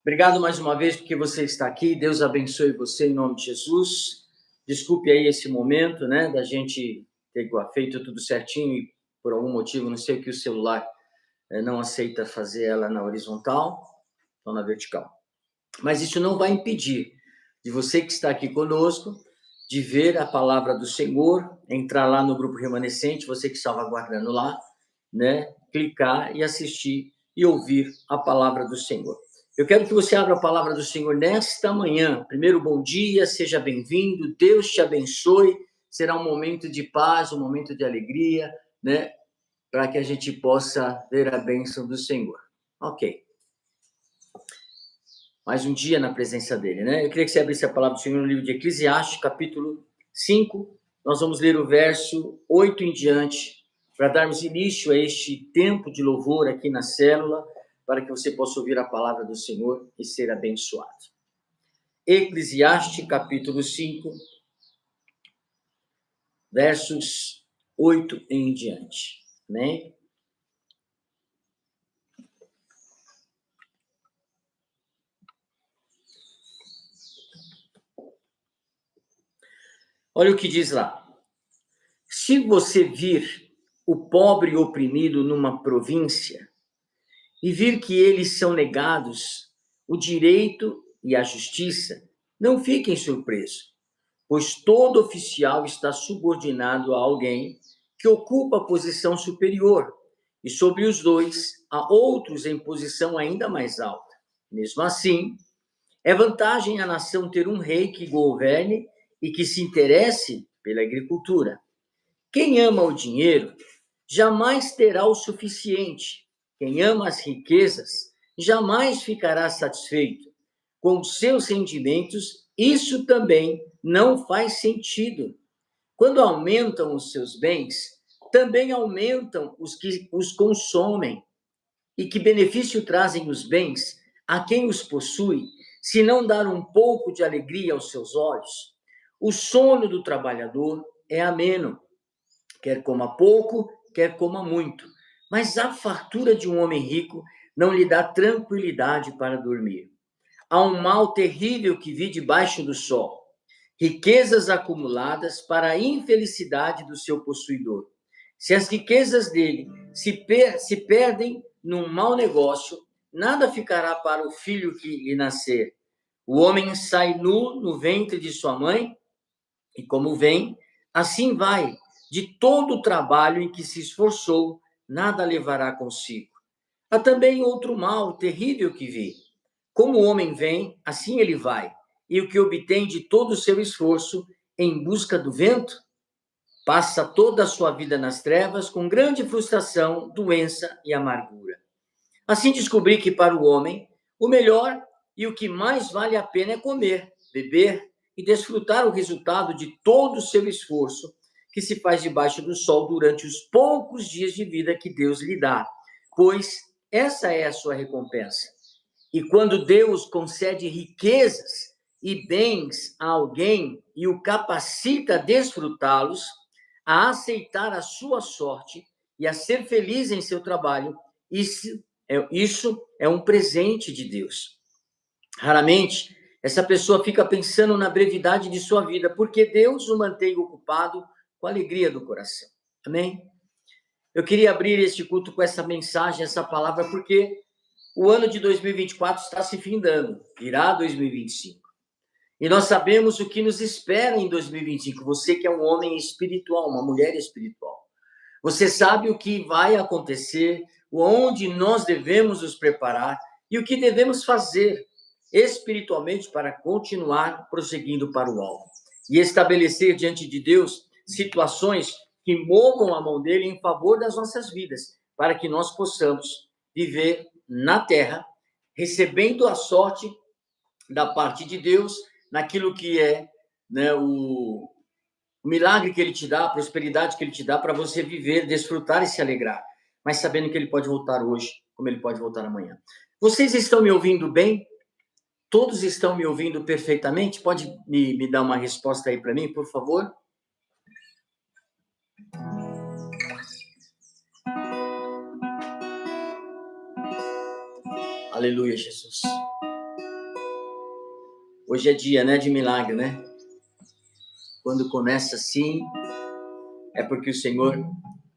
Obrigado mais uma vez porque você está aqui. Deus abençoe você em nome de Jesus. Desculpe aí esse momento, né, da gente ter feito tudo certinho e por algum motivo, não sei o que o celular não aceita fazer ela na horizontal, ou na vertical. Mas isso não vai impedir de você que está aqui conosco de ver a palavra do Senhor, entrar lá no grupo remanescente, você que estava aguardando lá, né, clicar e assistir e ouvir a palavra do Senhor. Eu quero que você abra a palavra do Senhor nesta manhã. Primeiro, bom dia, seja bem-vindo, Deus te abençoe. Será um momento de paz, um momento de alegria, né, para que a gente possa ver a bênção do Senhor. Ok. Mais um dia na presença dele, né? Eu queria que você abrisse a palavra do Senhor no livro de Eclesiastes, capítulo 5. Nós vamos ler o verso 8 em diante, para darmos início a este tempo de louvor aqui na célula, para que você possa ouvir a palavra do Senhor e ser abençoado. Eclesiastes, capítulo 5, versos 8 em diante, né? Olha o que diz lá. Se você vir o pobre oprimido numa província e vir que eles são negados o direito e a justiça, não fiquem surpresos, pois todo oficial está subordinado a alguém que ocupa posição superior, e sobre os dois há outros em posição ainda mais alta. Mesmo assim, é vantagem à nação ter um rei que governe e que se interesse pela agricultura. Quem ama o dinheiro jamais terá o suficiente. Quem ama as riquezas jamais ficará satisfeito. Com seus rendimentos, isso também não faz sentido. Quando aumentam os seus bens, também aumentam os que os consomem. E que benefício trazem os bens a quem os possui, se não dar um pouco de alegria aos seus olhos? O sono do trabalhador é ameno, quer coma pouco, quer coma muito. Mas a fartura de um homem rico não lhe dá tranquilidade para dormir. Há um mal terrível que vi debaixo do sol. Riquezas acumuladas para a infelicidade do seu possuidor. Se as riquezas dele se perdem num mau negócio, nada ficará para o filho que lhe nascer. O homem sai nu no ventre de sua mãe, e como vem, assim vai. De todo o trabalho em que se esforçou, nada levará consigo. Há também outro mal terrível que vi. Como o homem vem, assim ele vai. E o que obtém de todo o seu esforço em busca do vento, passa toda a sua vida nas trevas com grande frustração, doença e amargura. Assim descobri que para o homem, o melhor e o que mais vale a pena é comer, beber e desfrutar o resultado de todo o seu esforço que se faz debaixo do sol durante os poucos dias de vida que Deus lhe dá, pois essa é a sua recompensa. E quando Deus concede riquezas e bens a alguém e o capacita a desfrutá-los, a aceitar a sua sorte e a ser feliz em seu trabalho, isso é um presente de Deus. Raramente, essa pessoa fica pensando na brevidade de sua vida, porque Deus o mantém ocupado com a alegria do coração. Amém? Eu queria abrir este culto com essa mensagem, essa palavra, porque o ano de 2024 está se findando, virá 2025. E nós sabemos o que nos espera em 2025. Você que é um homem espiritual, uma mulher espiritual. Você sabe o que vai acontecer, onde nós devemos nos preparar e o que devemos fazer espiritualmente para continuar prosseguindo para o alvo. E estabelecer diante de Deus situações que movam a mão dele em favor das nossas vidas, para que nós possamos viver na terra, recebendo a sorte da parte de Deus, naquilo que é, né, o milagre que ele te dá, a prosperidade que ele te dá para você viver, desfrutar e se alegrar, mas sabendo que ele pode voltar hoje, como ele pode voltar amanhã. Vocês estão me ouvindo bem? Todos estão me ouvindo perfeitamente? Pode me dar uma resposta aí para mim, por favor? Aleluia, Jesus. Hoje é dia, né, de milagre, né? Quando começa assim, é porque o Senhor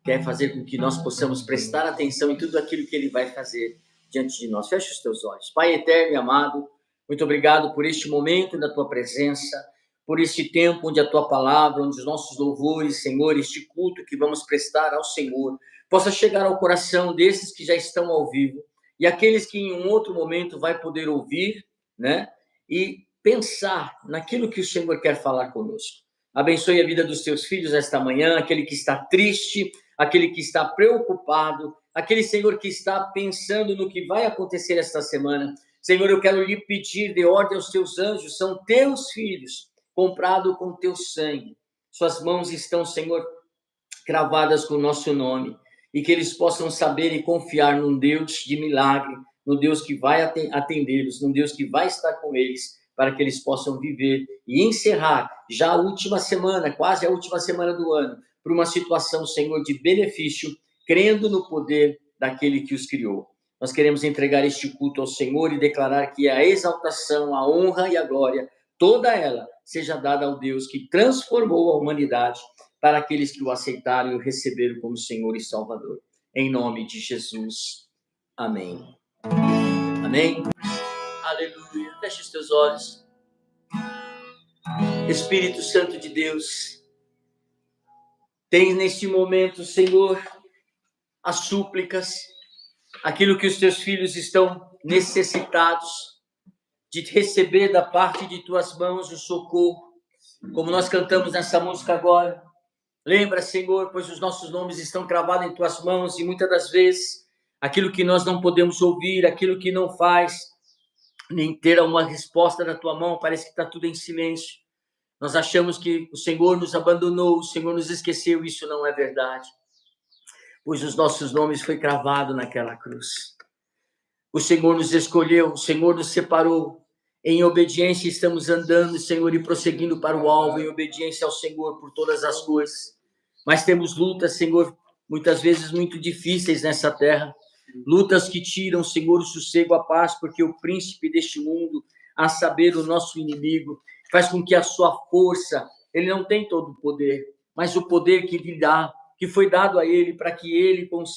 quer fazer com que nós possamos prestar atenção em tudo aquilo que Ele vai fazer diante de nós. Feche os teus olhos. Pai eterno e amado, muito obrigado por este momento da Tua presença, por este tempo onde a Tua palavra, onde os nossos louvores, Senhor, este culto que vamos prestar ao Senhor, possa chegar ao coração desses que já estão ao vivo e aqueles que em um outro momento vai poder ouvir, né? E pensar naquilo que o Senhor quer falar conosco. Abençoe a vida dos teus filhos esta manhã, aquele que está triste, aquele que está preocupado, aquele, Senhor, que está pensando no que vai acontecer esta semana. Senhor, eu quero lhe pedir de ordem aos teus anjos, são teus filhos, comprados com teu sangue. Suas mãos estão, Senhor, cravadas com o nosso nome, e que eles possam saber e confiar num Deus de milagre, no Deus que vai atendê-los, num Deus que vai estar com eles, para que eles possam viver e encerrar já a última semana, quase a última semana do ano, por uma situação, Senhor, de benefício, crendo no poder daquele que os criou. Nós queremos entregar este culto ao Senhor e declarar que a exaltação, a honra e a glória, toda ela, seja dada ao Deus que transformou a humanidade para aqueles que o aceitaram e o receberam como Senhor e Salvador. Em nome de Jesus. Amém. Amém. Aleluia. Feche os teus olhos. Espírito Santo de Deus, tem neste momento, Senhor, as súplicas, aquilo que os teus filhos estão necessitados de receber da parte de tuas mãos o socorro, como nós cantamos nessa música agora. Lembra, Senhor, pois os nossos nomes estão cravados em tuas mãos e muitas das vezes aquilo que nós não podemos ouvir, aquilo que não faz nem ter uma resposta da tua mão, parece que está tudo em silêncio. Nós achamos que o Senhor nos abandonou, o Senhor nos esqueceu, isso não é verdade. Pois os nossos nomes foi cravado naquela cruz. O Senhor nos escolheu, o Senhor nos separou. Em obediência estamos andando, Senhor, e prosseguindo para o alvo, em obediência ao Senhor por todas as coisas. Mas temos lutas, Senhor, muitas vezes muito difíceis nessa terra. Lutas que tiram, Senhor, o sossego, a paz, porque o príncipe deste mundo, a saber, o nosso inimigo, faz com que a sua força, ele não tem todo o poder, mas o poder que lhe dá, que foi dado a ele, para que ele, com os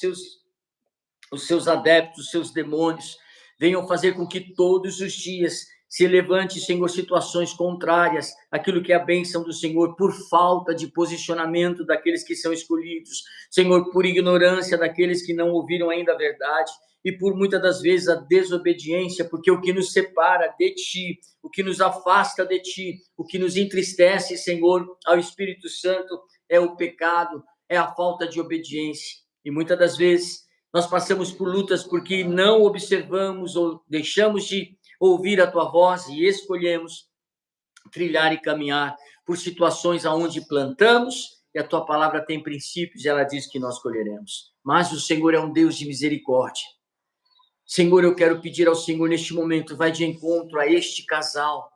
seus adeptos, os seus demônios, venham fazer com que todos os dias se levante, Senhor, situações contrárias àquilo que é a bênção do Senhor, por falta de posicionamento daqueles que são escolhidos, Senhor, por ignorância daqueles que não ouviram ainda a verdade, e por muitas das vezes a desobediência, porque o que nos separa de Ti, o que nos afasta de Ti, o que nos entristece, Senhor, ao Espírito Santo, é o pecado, é a falta de obediência. E muitas das vezes nós passamos por lutas porque não observamos ou deixamos de ouvir a Tua voz e escolhemos trilhar e caminhar por situações aonde plantamos, e a Tua palavra tem princípios e ela diz que nós colheremos. Mas o Senhor é um Deus de misericórdia. Senhor, eu quero pedir ao Senhor neste momento, vai de encontro a este casal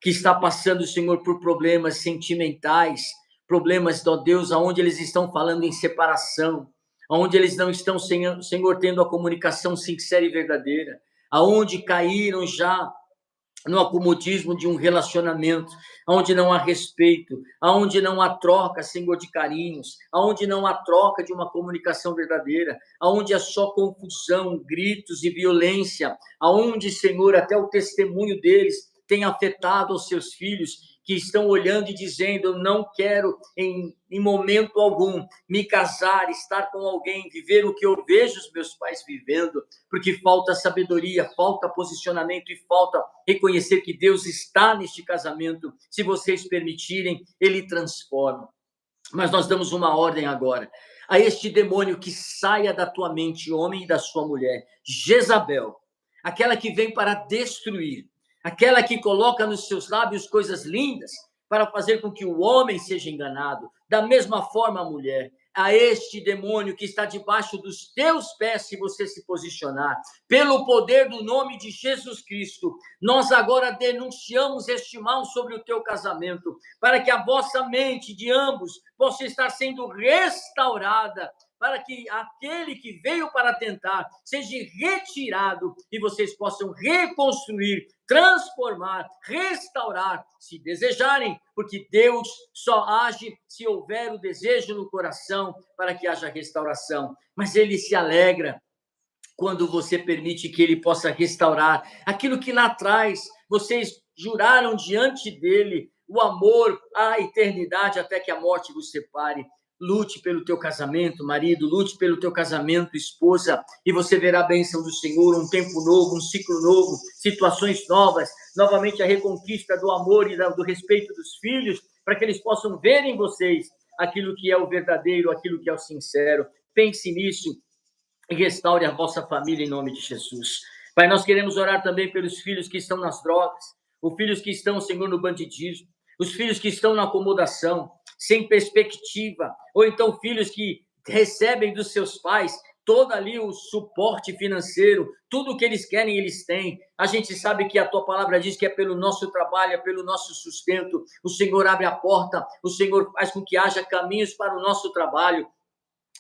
que está passando, Senhor, por problemas sentimentais, problemas, ó Deus, aonde eles estão falando em separação, aonde eles não estão, Senhor, tendo a comunicação sincera e verdadeira, aonde caíram já no acomodismo de um relacionamento, onde não há respeito, onde não há troca, Senhor, de carinhos, onde não há troca de uma comunicação verdadeira, onde é só confusão, gritos e violência, onde, Senhor, até o testemunho deles tem afetado os seus filhos, que estão olhando e dizendo, eu não quero em momento algum me casar, estar com alguém, viver o que eu vejo os meus pais vivendo, porque falta sabedoria, falta posicionamento e falta reconhecer que Deus está neste casamento. Se vocês permitirem, Ele transforma. Mas nós damos uma ordem agora a este demônio que saia da tua mente, homem, e da sua mulher, Jezabel, aquela que vem para destruir, aquela que coloca nos seus lábios coisas lindas para fazer com que o homem seja enganado. Da mesma forma, a mulher, a este demônio que está debaixo dos teus pés, se você se posicionar, pelo poder do nome de Jesus Cristo, nós agora denunciamos este mal sobre o teu casamento, para que a vossa mente de ambos possa estar sendo restaurada, para que aquele que veio para tentar seja retirado e vocês possam reconstruir transformar, restaurar, se desejarem, porque Deus só age se houver o desejo no coração para que haja restauração. Mas Ele se alegra quando você permite que Ele possa restaurar aquilo que lá atrás vocês juraram diante dEle, o amor, a eternidade, até que a morte vos separe. Lute pelo teu casamento, marido, lute pelo teu casamento, esposa, e você verá a bênção do Senhor, um tempo novo, um ciclo novo, situações novas, novamente a reconquista do amor e do respeito dos filhos, para que eles possam ver em vocês aquilo que é o verdadeiro, aquilo que é o sincero. Pense nisso e restaure a vossa família em nome de Jesus. Pai, nós queremos orar também pelos filhos que estão nas drogas, os filhos que estão, Senhor, no bandidismo, os filhos que estão na acomodação, sem perspectiva, ou então filhos que recebem dos seus pais todo ali o suporte financeiro, tudo o que eles querem, eles têm. A gente sabe que a tua palavra diz que é pelo nosso trabalho, é pelo nosso sustento. O Senhor abre a porta, o Senhor faz com que haja caminhos para o nosso trabalho,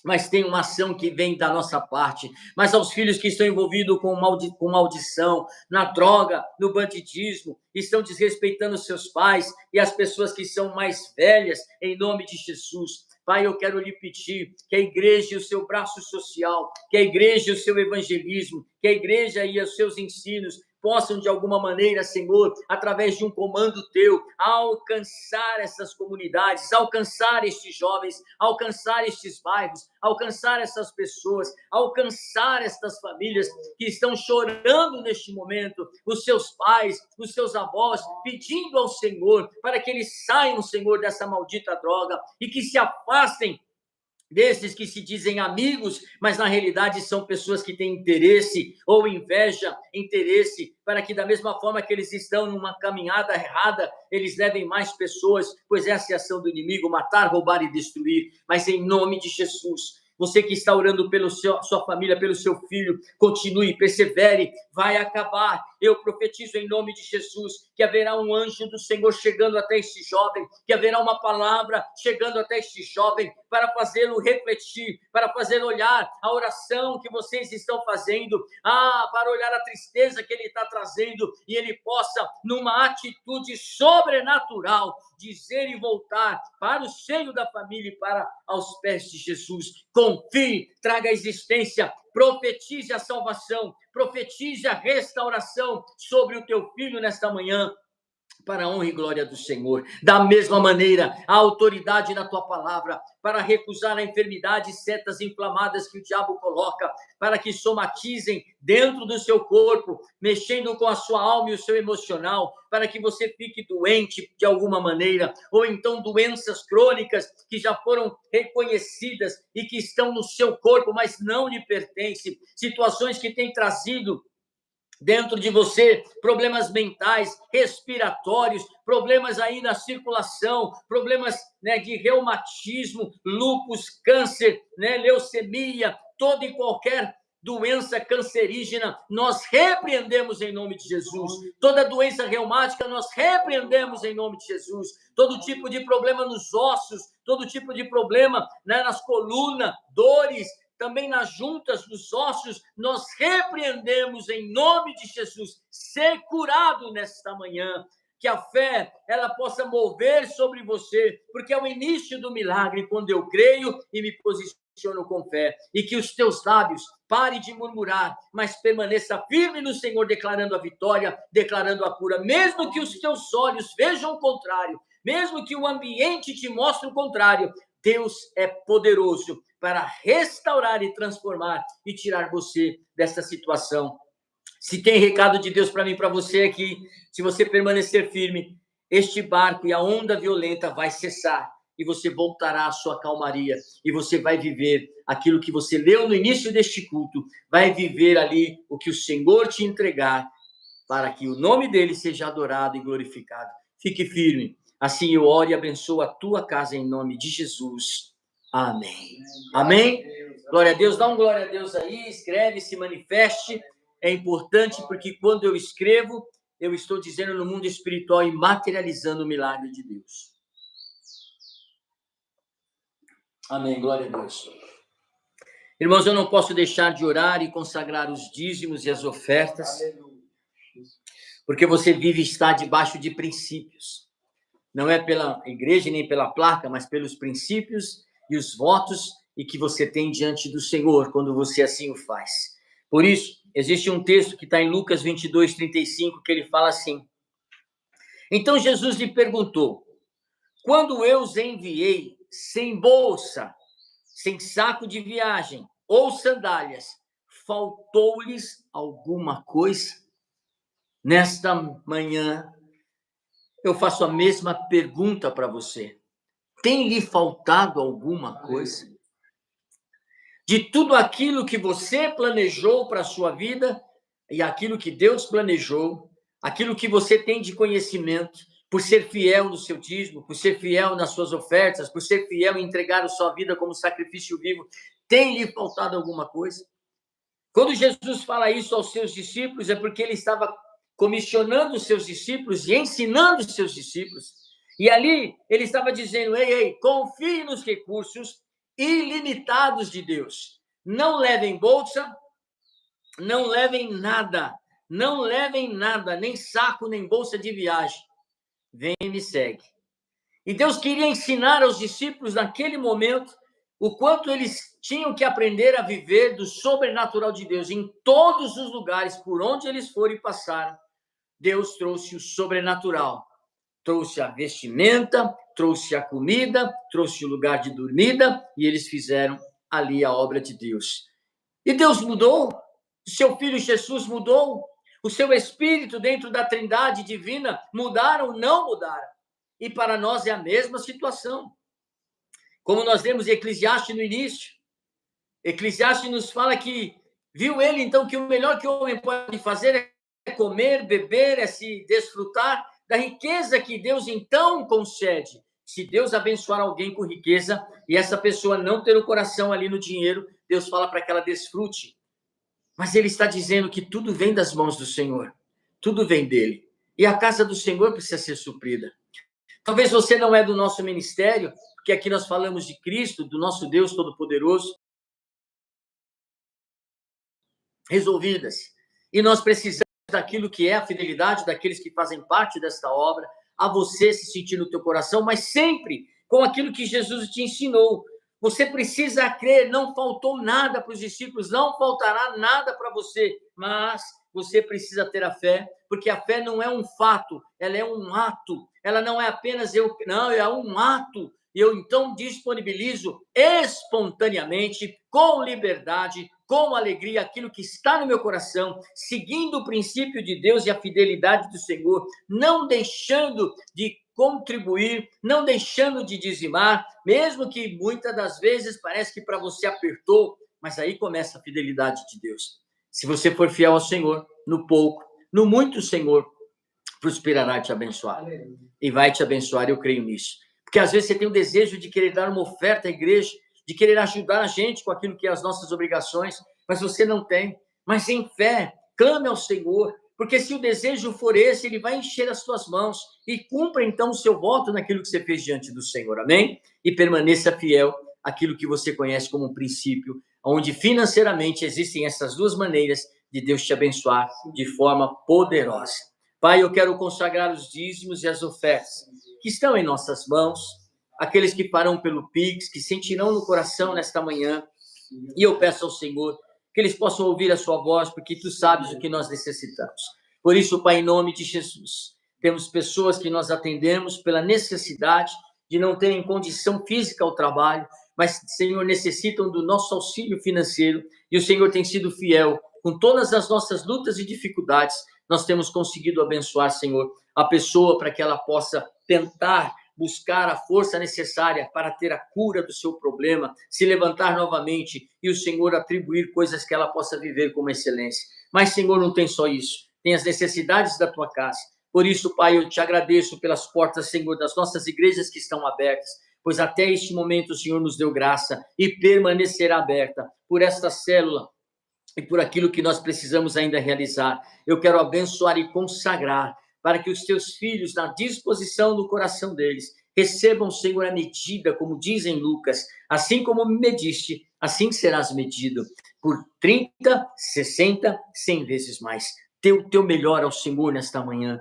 mas tem uma ação que vem da nossa parte. Mas aos filhos que estão envolvidos com maldição, na droga, no bandidismo, estão desrespeitando seus pais e as pessoas que são mais velhas, em nome de Jesus. Pai, eu quero lhe pedir que a igreja e o seu braço social, que a igreja e o seu evangelismo, que a igreja e os seus ensinos possam, de alguma maneira, Senhor, através de um comando teu, alcançar essas comunidades, alcançar estes jovens, alcançar estes bairros, alcançar essas pessoas, alcançar estas famílias que estão chorando neste momento, os seus pais, os seus avós, pedindo ao Senhor para que eles saiam, Senhor, dessa maldita droga e que se afastem desses que se dizem amigos, mas na realidade são pessoas que têm interesse ou inveja, interesse, para que da mesma forma que eles estão numa caminhada errada, eles levem mais pessoas, pois essa é a ação do inimigo, matar, roubar e destruir. Mas em nome de Jesus, você que está orando pela sua família, pelo seu filho, continue, persevere, vai acabar. Eu profetizo em nome de Jesus que haverá um anjo do Senhor chegando até este jovem, que haverá uma palavra chegando até este jovem para fazê-lo refletir, para fazer olhar a oração que vocês estão fazendo, para olhar a tristeza que ele está trazendo e ele possa, numa atitude sobrenatural, dizer e voltar para o seio da família e para aos pés de Jesus. Confie, traga a existência, profetize a salvação, profetize a restauração sobre o teu filho nesta manhã, para a honra e glória do Senhor. Da mesma maneira, a autoridade na tua palavra para recusar a enfermidade e setas inflamadas que o diabo coloca, para que somatizem dentro do seu corpo, mexendo com a sua alma e o seu emocional, para que você fique doente de alguma maneira, ou então doenças crônicas que já foram reconhecidas e que estão no seu corpo, mas não lhe pertencem, situações que têm trazido dentro de você, problemas mentais, respiratórios, problemas aí na circulação, problemas, né, de reumatismo, lúpus, câncer, né, leucemia, toda e qualquer doença cancerígena, nós repreendemos em nome de Jesus. Toda doença reumática, nós repreendemos em nome de Jesus. Todo tipo de problema nos ossos, todo tipo de problema, né, nas colunas, dores, também nas juntas dos ossos, nós repreendemos em nome de Jesus. Ser curado nesta manhã, que a fé ela possa mover sobre você, porque é o início do milagre quando eu creio e me posiciono com fé, e que os teus lábios pare de murmurar, mas permaneça firme no Senhor, declarando a vitória, declarando a cura, mesmo que os teus olhos vejam o contrário, mesmo que o ambiente te mostre o contrário. Deus é poderoso para restaurar e transformar e tirar você dessa situação. Se tem recado de Deus para mim, para você aqui, se você permanecer firme, este barco e a onda violenta vai cessar e você voltará à sua calmaria e você vai viver aquilo que você leu no início deste culto, vai viver ali o que o Senhor te entregar, para que o nome dele seja adorado e glorificado. Fique firme. Assim eu oro e abençoo a tua casa em nome de Jesus. Amém. Amém? Glória a Deus. Dá um glória a Deus aí, escreve, se manifeste. É importante porque quando eu escrevo, eu estou dizendo no mundo espiritual e materializando o milagre de Deus. Amém. Glória a Deus. Irmãos, eu não posso deixar de orar e consagrar os dízimos e as ofertas. porque você vive e está debaixo de princípios. Não é pela igreja nem pela placa, mas pelos princípios e os votos e que você tem diante do Senhor, quando você assim o faz. Por isso, existe um texto que está em Lucas 22:35, que ele fala assim: então Jesus lhe perguntou, quando eu os enviei sem bolsa, sem saco de viagem ou sandálias, faltou-lhes alguma coisa? Nesta manhã, eu faço a mesma pergunta para você. Tem lhe faltado alguma coisa? De tudo aquilo que você planejou para a sua vida e aquilo que Deus planejou, aquilo que você tem de conhecimento, por ser fiel no seu dízimo, por ser fiel nas suas ofertas, por ser fiel em entregar a sua vida como sacrifício vivo, tem lhe faltado alguma coisa? Quando Jesus fala isso aos seus discípulos, é porque ele estava comissionando os seus discípulos e ensinando os seus discípulos. E ali ele estava dizendo: ei, confie nos recursos ilimitados de Deus. Não levem bolsa, não levem nada, nem saco, nem bolsa de viagem. Vem e me segue. E Deus queria ensinar aos discípulos naquele momento o quanto eles tinham que aprender a viver do sobrenatural de Deus. Em todos os lugares por onde eles foram e passaram, Deus trouxe o sobrenatural. Trouxe a vestimenta, trouxe a comida, trouxe o lugar de dormida, e eles fizeram ali a obra de Deus. E Deus mudou, o seu Filho Jesus mudou, o seu Espírito dentro da Trindade divina mudaram, não mudaram. E para nós é a mesma situação. Como nós lemos em Eclesiastes no início, Eclesiastes nos fala que viu ele então que o melhor que o homem pode fazer é comer, beber, é se desfrutar da riqueza que Deus então concede. Se Deus abençoar alguém com riqueza e essa pessoa não ter o coração ali no dinheiro, Deus fala para que ela desfrute. Mas ele está dizendo que tudo vem das mãos do Senhor, tudo vem dele. E a casa do Senhor precisa ser suprida. Talvez você não é do nosso ministério, porque aqui nós falamos de Cristo, do nosso Deus Todo-Poderoso, resolvidas. E nós precisamos daquilo que é a fidelidade daqueles que fazem parte desta obra, a você se sentir no teu coração, mas sempre com aquilo que Jesus te ensinou. Você precisa crer, não faltou nada para os discípulos, não faltará nada para você, mas você precisa ter a fé, porque a fé não é um fato, ela é um ato. Ela não é apenas não, é um ato. E eu então disponibilizo espontaneamente, com liberdade, com alegria, aquilo que está no meu coração, seguindo o princípio de Deus e a fidelidade do Senhor, não deixando de contribuir, não deixando de dizimar, mesmo que muitas das vezes parece que para você apertou, mas aí começa a fidelidade de Deus. Se você for fiel ao Senhor, no pouco, no muito, o Senhor prosperará e te abençoar. E vai te abençoar, eu creio nisso. Porque às vezes você tem o desejo de querer dar uma oferta à igreja, de querer ajudar a gente com aquilo que é as nossas obrigações, mas você não tem. Mas em fé, clame ao Senhor, porque se o desejo for esse, ele vai encher as suas mãos e cumpra então o seu voto naquilo que você fez diante do Senhor, amém? E permaneça fiel àquilo que você conhece como um princípio, onde financeiramente existem essas duas maneiras de Deus te abençoar de forma poderosa. Pai, eu quero consagrar os dízimos e as ofertas que estão em nossas mãos, aqueles que farão pelo Pix, que sentirão no coração nesta manhã, e eu peço ao Senhor que eles possam ouvir a sua voz, porque tu sabes o que nós necessitamos. Por isso, Pai, em nome de Jesus, temos pessoas que nós atendemos pela necessidade de não terem condição física ao trabalho, mas, Senhor, necessitam do nosso auxílio financeiro, e o Senhor tem sido fiel com todas as nossas lutas e dificuldades. Nós temos conseguido abençoar, Senhor, a pessoa para que ela possa tentar buscar a força necessária para ter a cura do seu problema, se levantar novamente e o Senhor atribuir coisas que ela possa viver com excelência. Mas, Senhor, não tem só isso, tem as necessidades da tua casa. Por isso, Pai, eu te agradeço pelas portas, Senhor, das nossas igrejas que estão abertas, pois até este momento o Senhor nos deu graça e permanecerá aberta por esta célula e por aquilo que nós precisamos ainda realizar. Eu quero abençoar e consagrar para que os teus filhos, na disposição do coração deles, recebam, Senhor, a medida, como diz em Lucas, assim como me mediste, assim serás medido, por 30, 60, 100 vezes mais. dê o teu melhor ao Senhor nesta manhã.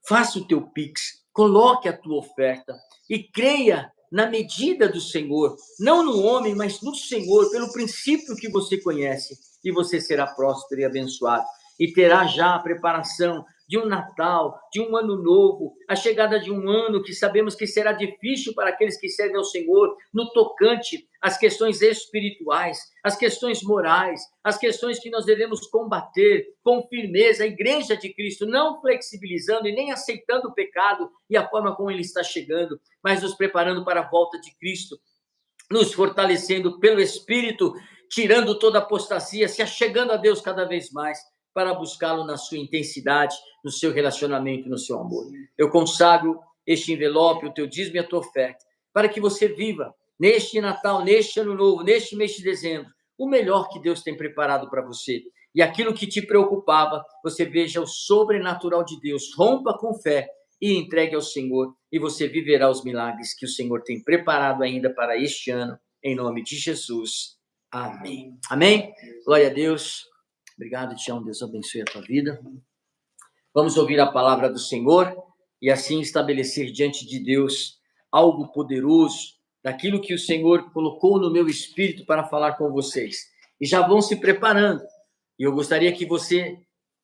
Faça o teu Pix, coloque a tua oferta e creia na medida do Senhor, não no homem, mas no Senhor, pelo princípio que você conhece, e você será próspero e abençoado. E terá já a preparação de um Natal, de um ano novo, a chegada de um ano que sabemos que será difícil para aqueles que servem ao Senhor, no tocante às questões espirituais, às questões morais, às questões que nós devemos combater com firmeza. A igreja de Cristo, não flexibilizando e nem aceitando o pecado e a forma como ele está chegando, mas nos preparando para a volta de Cristo, nos fortalecendo pelo Espírito, tirando toda apostasia, se achegando a Deus cada vez mais, para buscá-lo na sua intensidade, no seu relacionamento, no seu amor. Eu consagro este envelope, o teu dízimo e a tua oferta, para que você viva neste Natal, neste Ano Novo, neste mês de dezembro, o melhor que Deus tem preparado para você. E aquilo que te preocupava, você veja o sobrenatural de Deus, rompa com fé e entregue ao Senhor, e você viverá os milagres que o Senhor tem preparado ainda para este ano, em nome de Jesus. Amém. Amém? Glória a Deus. Obrigado, Tião. Deus abençoe a tua vida. Vamos ouvir a palavra do Senhor e assim estabelecer diante de Deus algo poderoso, daquilo que o Senhor colocou no meu espírito para falar com vocês. E já vão se preparando. E eu gostaria que você,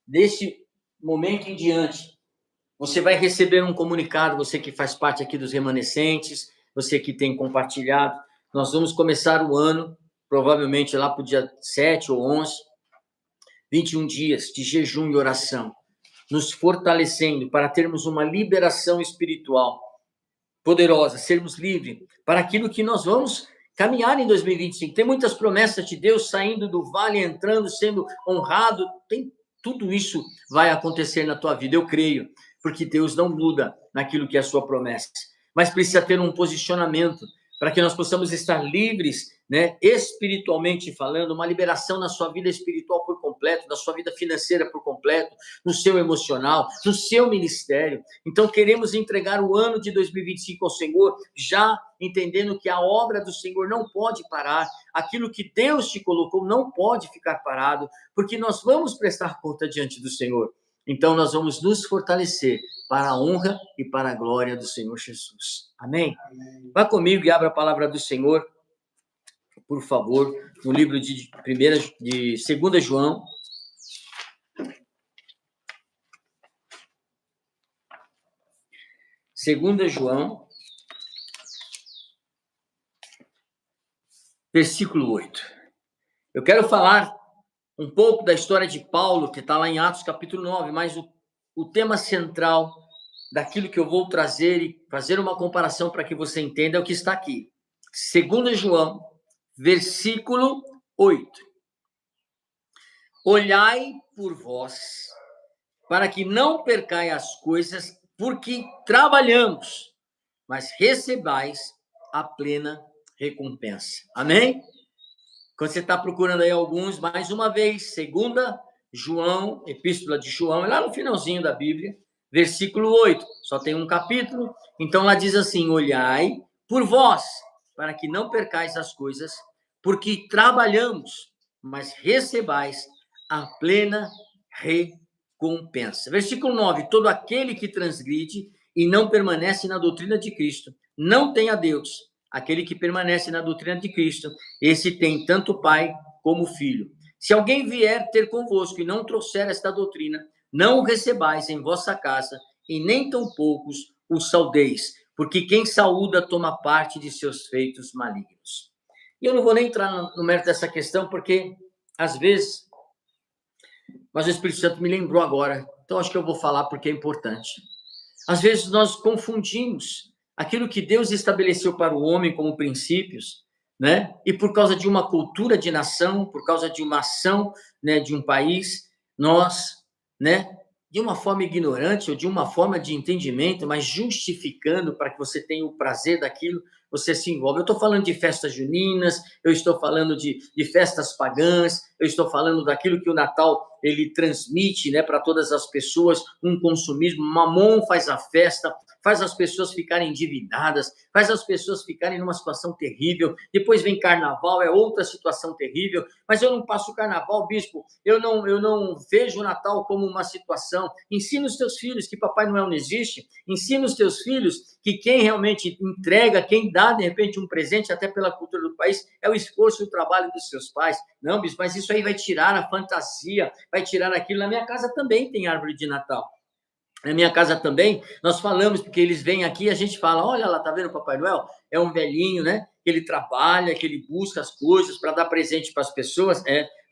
desse momento em diante, você vai receber um comunicado, você que faz parte aqui dos remanescentes, você que tem compartilhado. Nós vamos começar o ano, provavelmente lá para o dia 7 ou 11, 21 dias de jejum e oração, nos fortalecendo para termos uma liberação espiritual poderosa, sermos livres para aquilo que nós vamos caminhar em 2025. Tem muitas promessas de Deus saindo do vale, entrando, sendo honrado. Tudo isso vai acontecer na tua vida, eu creio, porque Deus não muda naquilo que é a sua promessa. Mas precisa ter um posicionamento para que nós possamos estar livres, né, espiritualmente falando, uma liberação na sua vida espiritual por completo, na sua vida financeira por completo, no seu emocional, no seu ministério. Então, queremos entregar o ano de 2025 ao Senhor, já entendendo que a obra do Senhor não pode parar, aquilo que Deus te colocou não pode ficar parado, porque nós vamos prestar conta diante do Senhor. Então, nós vamos nos fortalecer para a honra e para a glória do Senhor Jesus. Amém? Amém. Vá comigo e abra a palavra do Senhor, por favor, no livro de 2 João. 2 João, versículo 8. Eu quero falar um pouco da história de Paulo, que está lá em Atos capítulo 9, mas o tema central daquilo que eu vou trazer e fazer uma comparação para que você entenda é o que está aqui. 2 João, versículo 8. Olhai por vós, para que não percai as coisas, porque trabalhamos, mas recebais a plena recompensa. Amém? Quando você está procurando aí alguns, mais uma vez, 2 João, Epístola de João, é lá no finalzinho da Bíblia, versículo 8, só tem um capítulo, então lá diz assim: olhai por vós, para que não percais as coisas, porque trabalhamos, mas recebais a plena recompensa. Versículo 9, todo aquele que transgride e não permanece na doutrina de Cristo, não tem a Deus. Aquele que permanece na doutrina de Cristo, esse tem tanto o Pai como o Filho. Se alguém vier ter convosco e não trouxer esta doutrina, não o recebais em vossa casa, e nem tampouco o saudeis, porque quem saúda toma parte de seus feitos malignos. E eu não vou nem entrar no mérito dessa questão, porque, às vezes, mas o Espírito Santo me lembrou agora, então acho que eu vou falar porque é importante. Às vezes nós confundimos aquilo que Deus estabeleceu para o homem como princípios, né? E por causa de uma cultura de nação, por causa de uma ação, né, de um país, nós, né, de uma forma ignorante ou de uma forma de entendimento, mas justificando para que você tenha o prazer daquilo, você se envolve. Eu estou falando de festas juninas, eu estou falando de festas pagãs, eu estou falando daquilo que o Natal ele transmite, né, para todas as pessoas, um consumismo. Mamon faz a festa, faz as pessoas ficarem endividadas, faz as pessoas ficarem numa situação terrível. Depois vem carnaval, é outra situação terrível. Mas eu não passo o carnaval, bispo, eu não vejo o Natal como uma situação. Ensina os teus filhos que Papai Noel não existe, ensina os teus filhos que quem realmente entrega, quem dá, de repente, um presente, até pela cultura do país, é o esforço e o trabalho dos seus pais. Não, bispo, mas isso aí vai tirar a fantasia, vai tirar aquilo. Na minha casa também tem árvore de Natal. Na minha casa também, nós falamos, porque eles vêm aqui e a gente fala, olha lá, tá vendo o Papai Noel? É um velhinho, né? Ele trabalha, que ele busca as coisas para dar presente para as pessoas,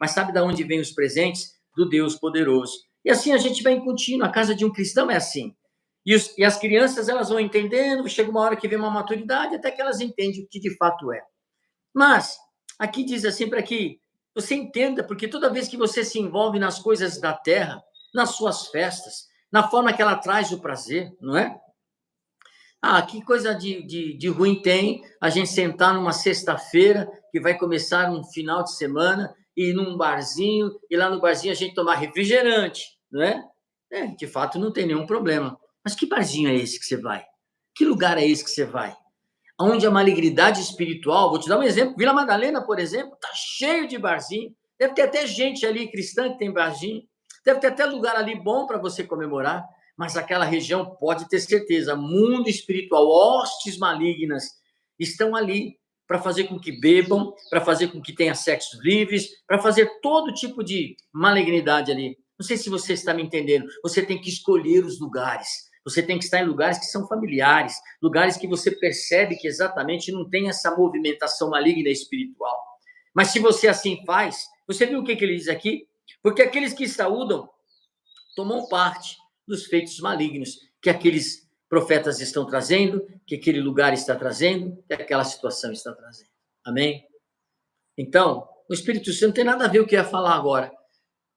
mas sabe de onde vêm os presentes? Do Deus poderoso. E assim a gente vai em contínuo, a casa de um cristão é assim. E as crianças, elas vão entendendo, chega uma hora que vem uma maturidade, até que elas entendem o que de fato é. Mas, aqui diz assim, para que você entenda, porque toda vez que você se envolve nas coisas da terra, nas suas festas, na forma que ela traz o prazer, não é? Ah, que coisa de ruim tem a gente sentar numa sexta-feira, que vai começar um final de semana, e ir num barzinho, e lá no barzinho a gente tomar refrigerante, não é? De fato, não tem nenhum problema. Mas que barzinho é esse que você vai? Que lugar é esse que você vai? Onde a malignidade espiritual, vou te dar um exemplo, Vila Madalena, por exemplo, está cheio de barzinho, deve ter até gente ali cristã que tem barzinho, deve ter até lugar ali bom para você comemorar, mas aquela região, pode ter certeza, mundo espiritual, hostes malignas estão ali para fazer com que bebam, para fazer com que tenha sexos livres, para fazer todo tipo de malignidade ali. Não sei se você está me entendendo, você tem que escolher os lugares. Você tem que estar em lugares que são familiares, lugares que você percebe que exatamente não tem essa movimentação maligna espiritual. Mas se você assim faz, você viu o que ele diz aqui? Porque aqueles que saúdam tomam parte dos feitos malignos que aqueles profetas estão trazendo, que aquele lugar está trazendo, que aquela situação está trazendo. Amém? Então, o Espírito Santo não tem nada a ver com o que eu ia falar agora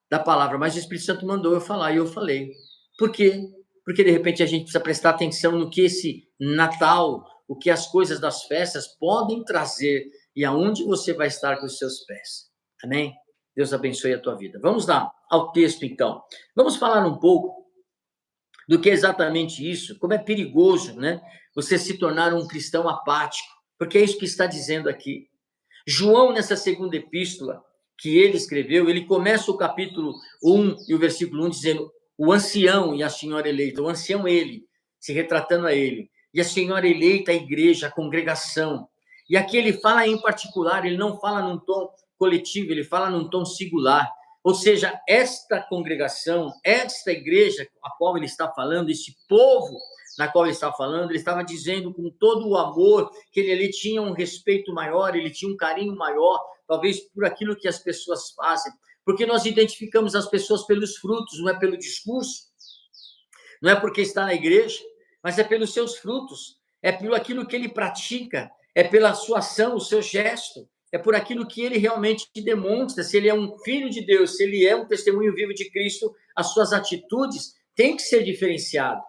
da palavra, mas o Espírito Santo mandou eu falar e eu falei. Por quê? Porque, de repente, a gente precisa prestar atenção no que esse Natal, o que as coisas das festas podem trazer e aonde você vai estar com os seus pés. Amém? Deus abençoe a tua vida. Vamos lá ao texto, então. Vamos falar um pouco do que é exatamente isso, como é perigoso, né? Você se tornar um cristão apático, porque é isso que está dizendo aqui. João, nessa segunda epístola que ele escreveu, ele começa o capítulo 1 e o versículo 1 dizendo o ancião e a senhora eleita, o ancião ele, se retratando a ele, e a senhora eleita, a igreja, a congregação. E aqui ele fala em particular, ele não fala num tom coletivo, ele fala num tom singular. Ou seja, esta congregação, esta igreja a qual ele está falando, este povo na qual ele está falando, ele estava dizendo com todo o amor que ele tinha um respeito maior, ele tinha um carinho maior, talvez por aquilo que as pessoas fazem, porque nós identificamos as pessoas pelos frutos, não é pelo discurso, não é porque está na igreja, mas é pelos seus frutos, é pelo aquilo que ele pratica, é pela sua ação, o seu gesto, é por aquilo que ele realmente demonstra, se ele é um filho de Deus, se ele é um testemunho vivo de Cristo, as suas atitudes têm que ser diferenciadas.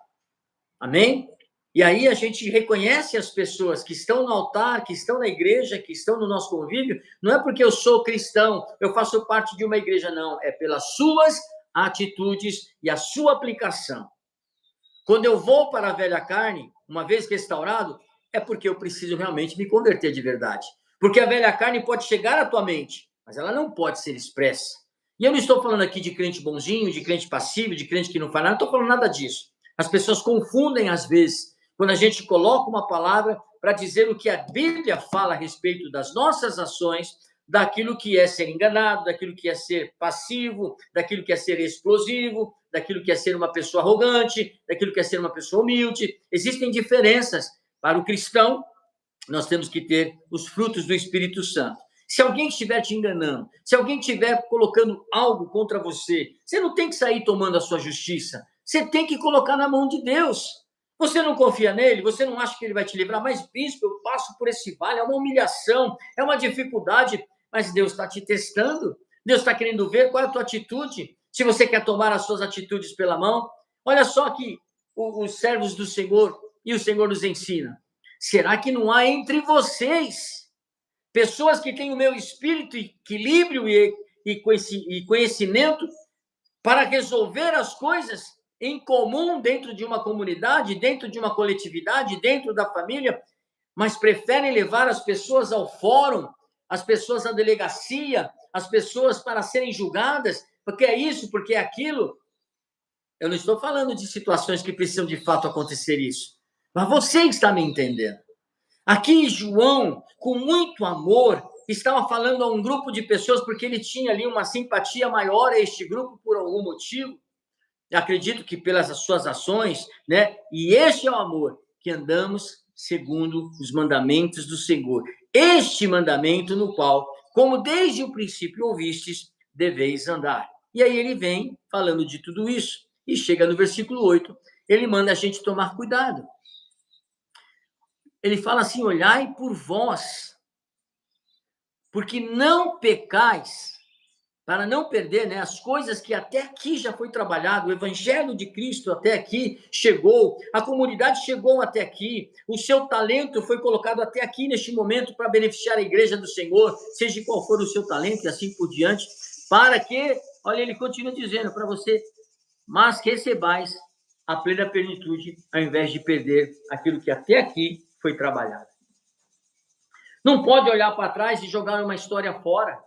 Amém? E aí a gente reconhece as pessoas que estão no altar, que estão na igreja, que estão no nosso convívio, não é porque eu sou cristão, eu faço parte de uma igreja, não. É pelas suas atitudes e a sua aplicação. Quando eu vou para a velha carne, uma vez restaurado, é porque eu preciso realmente me converter de verdade. Porque a velha carne pode chegar à tua mente, mas ela não pode ser expressa. E eu não estou falando aqui de crente bonzinho, de crente passivo, de crente que não faz nada, não estou falando nada disso. As pessoas confundem, às vezes, quando a gente coloca uma palavra para dizer o que a Bíblia fala a respeito das nossas ações, daquilo que é ser enganado, daquilo que é ser passivo, daquilo que é ser explosivo, daquilo que é ser uma pessoa arrogante, daquilo que é ser uma pessoa humilde. Existem diferenças. Para o cristão, nós temos que ter os frutos do Espírito Santo. Se alguém estiver te enganando, se alguém estiver colocando algo contra você, você não tem que sair tomando a sua justiça. Você tem que colocar na mão de Deus. Você não confia nele? Você não acha que ele vai te livrar? Mas, bispo, eu passo por esse vale, é uma humilhação, é uma dificuldade, mas Deus está te testando. Deus está querendo ver qual é a tua atitude. Se você quer tomar as suas atitudes pela mão, olha só que os servos do Senhor, e o Senhor nos ensina. Será que não há entre vocês pessoas que têm o meu espírito, equilíbrio e conhecimento para resolver as coisas em comum dentro de uma comunidade, dentro de uma coletividade, dentro da família, mas preferem levar as pessoas ao fórum, as pessoas à delegacia, as pessoas para serem julgadas, porque é isso, porque é aquilo? Eu não estou falando de situações que precisam de fato acontecer isso, mas você está me entendendo. Aqui João, com muito amor, estava falando a um grupo de pessoas porque ele tinha ali uma simpatia maior a este grupo por algum motivo. Eu acredito que pelas suas ações, né? E este é o amor, que andamos segundo os mandamentos do Senhor. Este mandamento no qual, como desde o princípio ouvistes, deveis andar. E aí ele vem falando de tudo isso. E chega no versículo 8, ele manda a gente tomar cuidado. Ele fala assim: olhai por vós, porque não pecais, para não perder, né, as coisas que até aqui já foi trabalhado, o evangelho de Cristo até aqui chegou, a comunidade chegou até aqui, o seu talento foi colocado até aqui neste momento para beneficiar a igreja do Senhor, seja qual for o seu talento e assim por diante, para que, olha, ele continua dizendo para você, mas recebais a plena plenitude, ao invés de perder aquilo que até aqui foi trabalhado. Não pode olhar para trás e jogar uma história fora.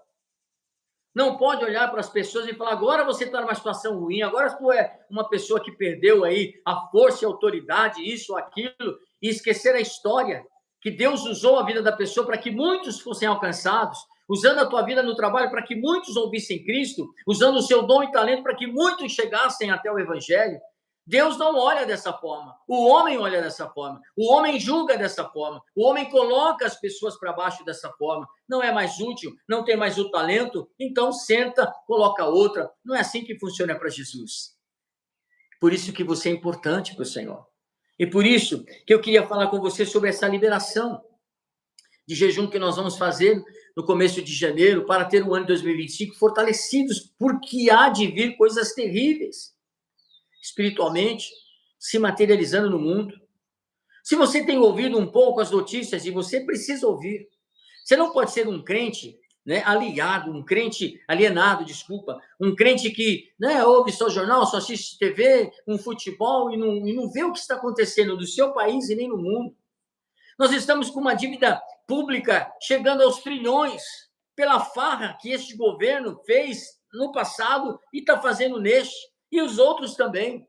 Não pode olhar para as pessoas e falar, agora você está numa situação ruim, agora tu é uma pessoa que perdeu aí a força e a autoridade, isso, aquilo, e esquecer a história, que Deus usou a vida da pessoa para que muitos fossem alcançados, usando a tua vida no trabalho para que muitos ouvissem Cristo, usando o seu dom e talento para que muitos chegassem até o Evangelho. Deus não olha dessa forma, o homem olha dessa forma, o homem julga dessa forma, o homem coloca as pessoas para baixo dessa forma, não é mais útil, não tem mais o talento, então senta, coloca outra, não é assim que funciona para Jesus. Por isso que você é importante para o Senhor, e por isso que eu queria falar com você sobre essa liberação de jejum que nós vamos fazer no começo de janeiro, para ter o ano de 2025 fortalecidos, porque há de vir coisas terríveis espiritualmente, se materializando no mundo. Se você tem ouvido um pouco as notícias, e você precisa ouvir, você não pode ser um crente, né, aliado, um crente alienado, desculpa, um crente que, né, ouve só jornal, só assiste TV, um futebol e não vê o que está acontecendo no seu país e nem no mundo. Nós estamos com uma dívida pública chegando aos trilhões pela farra que este governo fez no passado e está fazendo neste, e os outros também.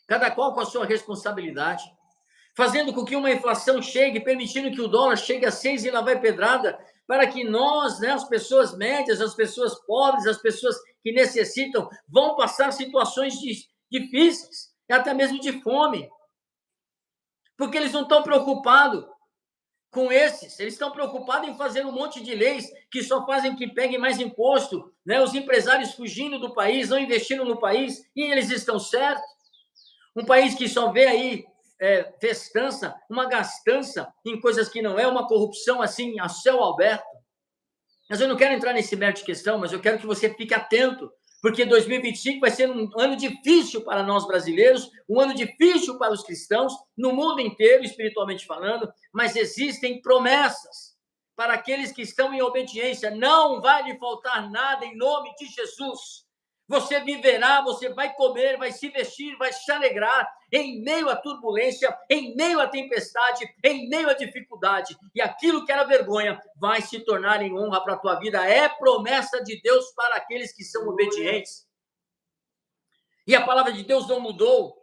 Cada qual com a sua responsabilidade, fazendo com que uma inflação chegue, permitindo que o dólar chegue a 6 e lá vai pedrada, para que nós, né, as pessoas médias, as pessoas pobres, as pessoas que necessitam, vão passar situações difíceis, até mesmo de fome, porque eles não estão preocupados com esses, eles estão preocupados em fazer um monte de leis que só fazem que peguem mais imposto, né? Os empresários fugindo do país, não investindo no país, e eles estão certos. Um país que só vê aí festança, uma gastança em coisas que não é, uma corrupção assim a céu aberto. Mas eu não quero entrar nesse mérito de questão, mas eu quero que você fique atento, porque 2025 vai ser um ano difícil para nós brasileiros, um ano difícil para os cristãos, no mundo inteiro, espiritualmente falando, mas existem promessas para aqueles que estão em obediência. Não vai lhe faltar nada em nome de Jesus. Você viverá, você vai comer, vai se vestir, vai se alegrar em meio à turbulência, em meio à tempestade, em meio à dificuldade. E aquilo que era vergonha vai se tornar em honra para a tua vida. É promessa de Deus para aqueles que são obedientes. E a palavra de Deus não mudou.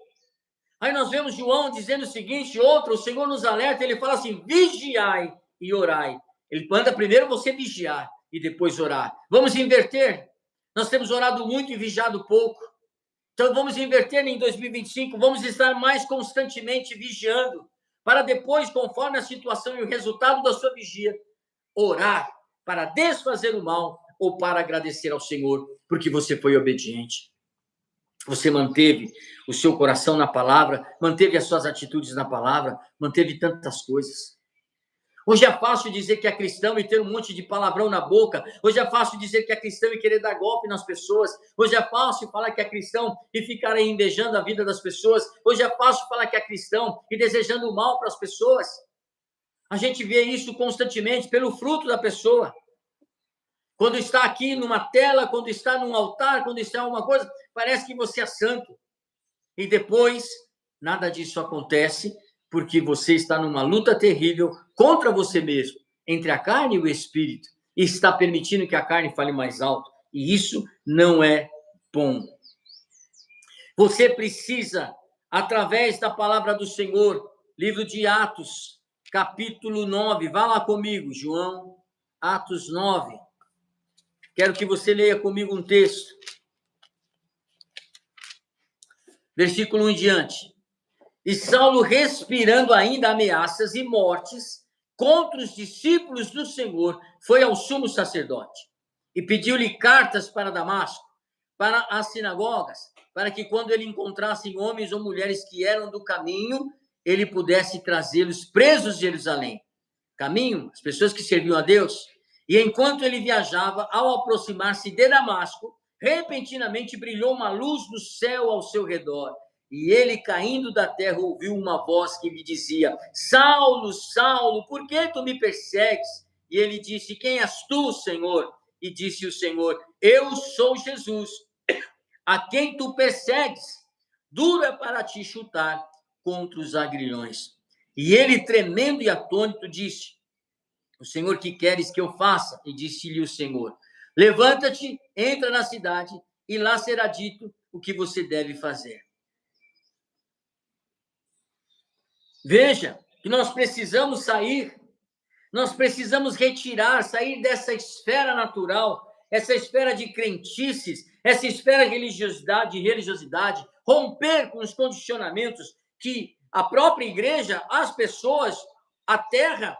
Aí nós vemos João dizendo o seguinte, o Senhor nos alerta, ele fala assim, vigiai e orai. Ele manda primeiro você vigiar e depois orar. Vamos inverter. Nós temos orado muito e vigiado pouco. Então, vamos inverter em 2025, vamos estar mais constantemente vigiando, para depois, conforme a situação e o resultado da sua vigia, orar para desfazer o mal ou para agradecer ao Senhor, porque você foi obediente. Você manteve o seu coração na palavra, manteve as suas atitudes na palavra, manteve tantas coisas. Hoje é fácil dizer que é cristão e ter um monte de palavrão na boca. Hoje é fácil dizer que é cristão e querer dar golpe nas pessoas. Hoje é fácil falar que é cristão e ficar aí invejando a vida das pessoas. Hoje é fácil falar que é cristão e desejando o mal para as pessoas. A gente vê isso constantemente pelo fruto da pessoa. Quando está aqui numa tela, quando está num altar, quando está em alguma coisa, parece que você é santo. E depois, nada disso acontece, porque você está numa luta terrível contra você mesmo, entre a carne e o espírito, e está permitindo que a carne fale mais alto. E isso não é bom. Você precisa, através da palavra do Senhor, livro de Atos, capítulo 9, vá lá comigo, João, Atos 9. Quero que você leia comigo um texto. Versículo 1 em diante. E Saulo, respirando ainda ameaças e mortes contra os discípulos do Senhor, foi ao sumo sacerdote e pediu-lhe cartas para Damasco, para as sinagogas, para que quando ele encontrasse homens ou mulheres que eram do caminho, ele pudesse trazê-los presos de Jerusalém. Caminho, as pessoas que serviam a Deus. E enquanto ele viajava, ao aproximar-se de Damasco, repentinamente brilhou uma luz do céu ao seu redor. E ele, caindo da terra, ouviu uma voz que lhe dizia: Saulo, Saulo, por que tu me persegues? E ele disse: Quem és tu, Senhor? E disse o Senhor: Eu sou Jesus, a quem tu persegues. Duro é para ti chutar contra os agrilhões. E ele, tremendo e atônito, disse: O Senhor, que queres que eu faça? E disse-lhe o Senhor: Levanta-te, entra na cidade, e lá será dito o que você deve fazer. Veja que nós precisamos sair, nós precisamos sair dessa esfera natural, essa esfera de crentices, essa esfera de religiosidade, romper com os condicionamentos que a própria igreja, as pessoas, a terra,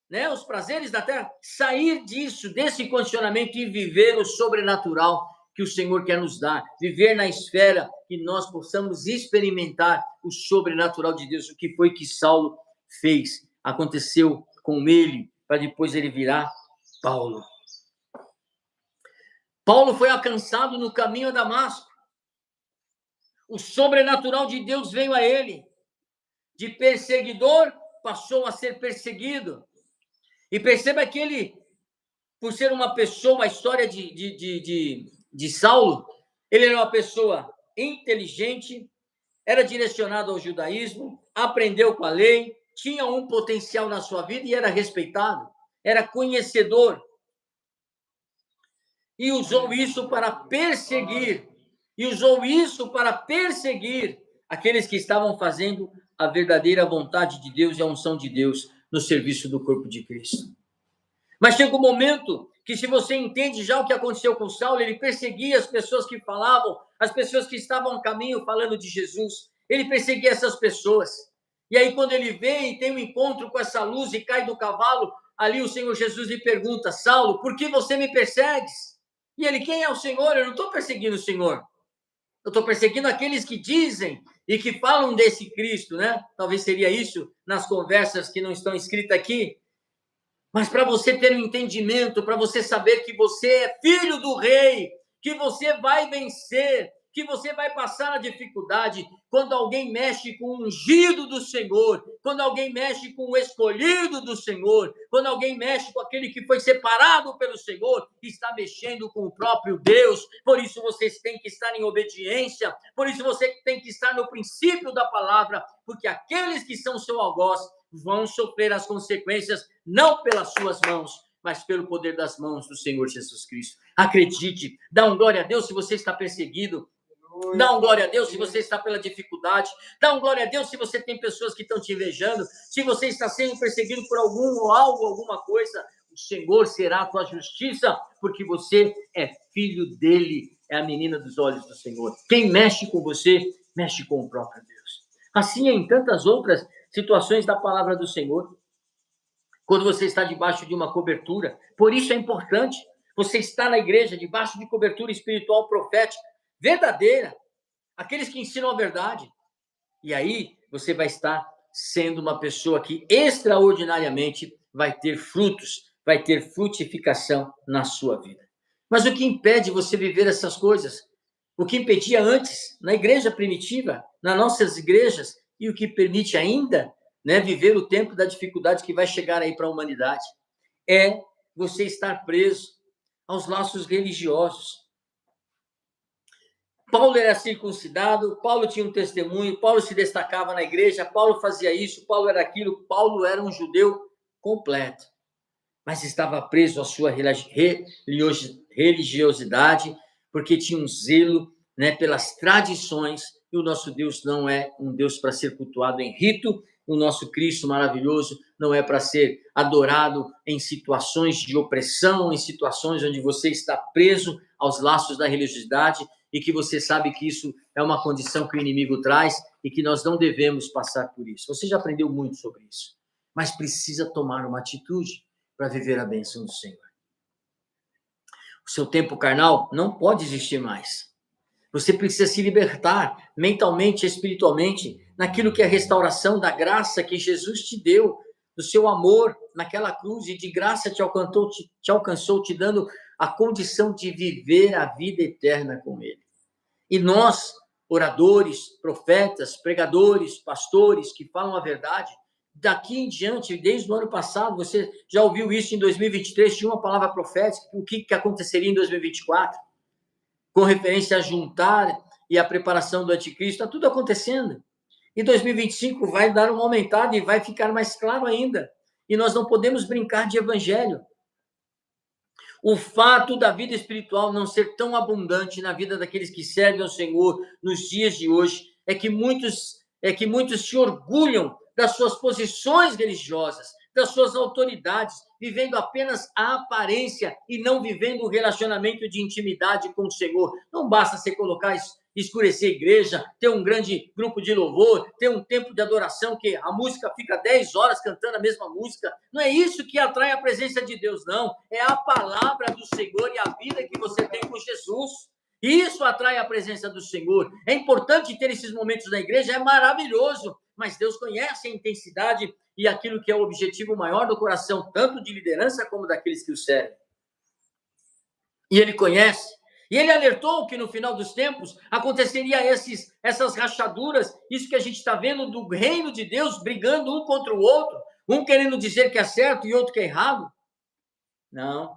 né, os prazeres da terra, sair disso, desse condicionamento e viver o sobrenatural que o Senhor quer nos dar, viver na esfera que nós possamos experimentar o sobrenatural de Deus, o que foi que Saulo fez, aconteceu com ele, para depois ele virar Paulo. Paulo foi alcançado no caminho a Damasco. O sobrenatural de Deus veio a ele. De perseguidor, passou a ser perseguido. E perceba que ele, por ser uma pessoa, a história de Saulo, ele era uma pessoa inteligente, era direcionado ao judaísmo, aprendeu com a lei, tinha um potencial na sua vida e era respeitado, era conhecedor. E usou isso para perseguir, aqueles que estavam fazendo a verdadeira vontade de Deus e a unção de Deus no serviço do corpo de Cristo. Mas chega um momento que, se você entende já o que aconteceu com Saulo, ele perseguia as pessoas que falavam, as pessoas que estavam no caminho falando de Jesus. Ele perseguia essas pessoas. E aí, quando ele vem e tem um encontro com essa luz e cai do cavalo, ali o Senhor Jesus lhe pergunta: Saulo, por que você me persegues? E ele: quem é o Senhor? Eu não estou perseguindo o Senhor. Eu estou perseguindo aqueles que dizem e que falam desse Cristo, né? Talvez seria isso nas conversas que não estão escritas aqui. Mas para você ter um entendimento, para você saber que você é filho do rei, que você vai vencer, que você vai passar a dificuldade, quando alguém mexe com o ungido do Senhor, quando alguém mexe com o escolhido do Senhor, quando alguém mexe com aquele que foi separado pelo Senhor, está mexendo com o próprio Deus. Por isso vocês têm que estar em obediência, por isso você tem que estar no princípio da palavra, porque aqueles que são seu algoz vão sofrer as consequências, não pelas suas mãos, mas pelo poder das mãos do Senhor Jesus Cristo. Acredite, dá um glória a Deus se você está perseguido, dá um glória a Deus se você está pela dificuldade, dá um glória a Deus se você tem pessoas que estão te invejando, se você está sendo perseguido por alguma coisa, o Senhor será a tua justiça, porque você é filho dele, é a menina dos olhos do Senhor. Quem mexe com você, mexe com o próprio Deus. Assim é em tantas outras situações da palavra do Senhor. Quando você está debaixo de uma cobertura, por isso é importante você estar na igreja, debaixo de cobertura espiritual profética, verdadeira, aqueles que ensinam a verdade. E aí você vai estar sendo uma pessoa que extraordinariamente vai ter frutos, vai ter frutificação na sua vida. Mas o que impede você viver essas coisas? O que impedia antes, na igreja primitiva, nas nossas igrejas, e o que permite ainda, né, viver o tempo da dificuldade que vai chegar aí para a humanidade, é você estar preso aos laços religiosos. Paulo era circuncidado, Paulo tinha um testemunho, Paulo se destacava na igreja, Paulo fazia isso, Paulo era aquilo, Paulo era um judeu completo, mas estava preso à sua religiosidade, porque tinha um zelo, né, pelas tradições, e o nosso Deus não é um Deus para ser cultuado em rito, o nosso Cristo maravilhoso não é para ser adorado em situações de opressão, em situações onde você está preso aos laços da religiosidade, e que você sabe que isso é uma condição que o inimigo traz, e que nós não devemos passar por isso. Você já aprendeu muito sobre isso, mas precisa tomar uma atitude para viver a bênção do Senhor. O seu tempo carnal não pode existir mais. Você precisa se libertar mentalmente, espiritualmente, naquilo que é a restauração da graça que Jesus te deu, do seu amor naquela cruz, e de graça te alcançou, te dando a condição de viver a vida eterna com Ele. E nós, oradores, profetas, pregadores, pastores que falam a verdade, daqui em diante, desde o ano passado, você já ouviu isso em 2023, tinha uma palavra profética, o que aconteceria em 2024, com referência a juntar e a preparação do anticristo, está tudo acontecendo. E 2025 vai dar uma aumentada e vai ficar mais claro ainda. E nós não podemos brincar de evangelho. O fato da vida espiritual não ser tão abundante na vida daqueles que servem ao Senhor nos dias de hoje é que muitos se orgulham das suas posições religiosas, das suas autoridades, vivendo apenas a aparência e não vivendo o relacionamento de intimidade com o Senhor. Não basta você colocar escurecer a igreja, ter um grande grupo de louvor, ter um tempo de adoração que a música fica 10 horas cantando a mesma música. Não é isso que atrai a presença de Deus, não. É a palavra do Senhor e a vida que você tem com Jesus. Isso atrai a presença do Senhor. É importante ter esses momentos na igreja, é maravilhoso, mas Deus conhece a intensidade e aquilo que é o objetivo maior do coração, tanto de liderança como daqueles que o servem. E Ele conhece. E Ele alertou que no final dos tempos aconteceria essas rachaduras, isso que a gente está vendo do reino de Deus brigando um contra o outro, um querendo dizer que é certo e outro que é errado. Não.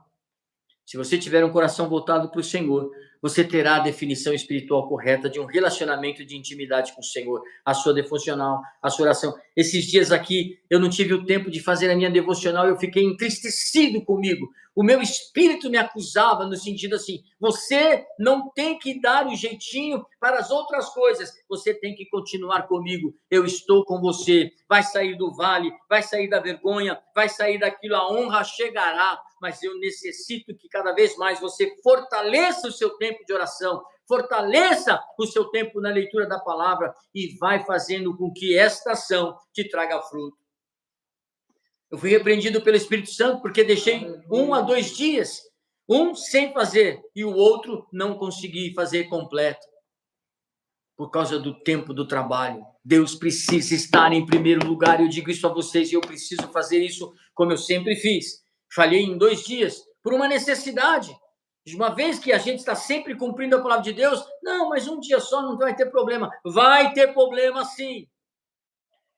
Se você tiver um coração voltado para o Senhor, você terá a definição espiritual correta de um relacionamento de intimidade com o Senhor, a sua devocional, a sua oração. Esses dias aqui, eu não tive o tempo de fazer a minha devocional, eu fiquei entristecido comigo. O meu espírito me acusava no sentido assim, você não tem que dar o jeitinho para as outras coisas, você tem que continuar comigo, eu estou com você, vai sair do vale, vai sair da vergonha, vai sair daquilo, a honra chegará, mas eu necessito que cada vez mais você fortaleça o seu tempo de oração, fortaleça o seu tempo na leitura da palavra e vai fazendo com que esta ação te traga fruto. Eu fui repreendido pelo Espírito Santo porque deixei 1 a 2 dias, um sem fazer e o outro não consegui fazer completo, por causa do tempo do trabalho. Deus precisa estar em primeiro lugar, eu digo isso a vocês e eu preciso fazer isso como eu sempre fiz. Falhei em 2 dias por uma necessidade. De uma vez que a gente está sempre cumprindo a palavra de Deus, não, mas um dia só não vai ter problema. Vai ter problema sim.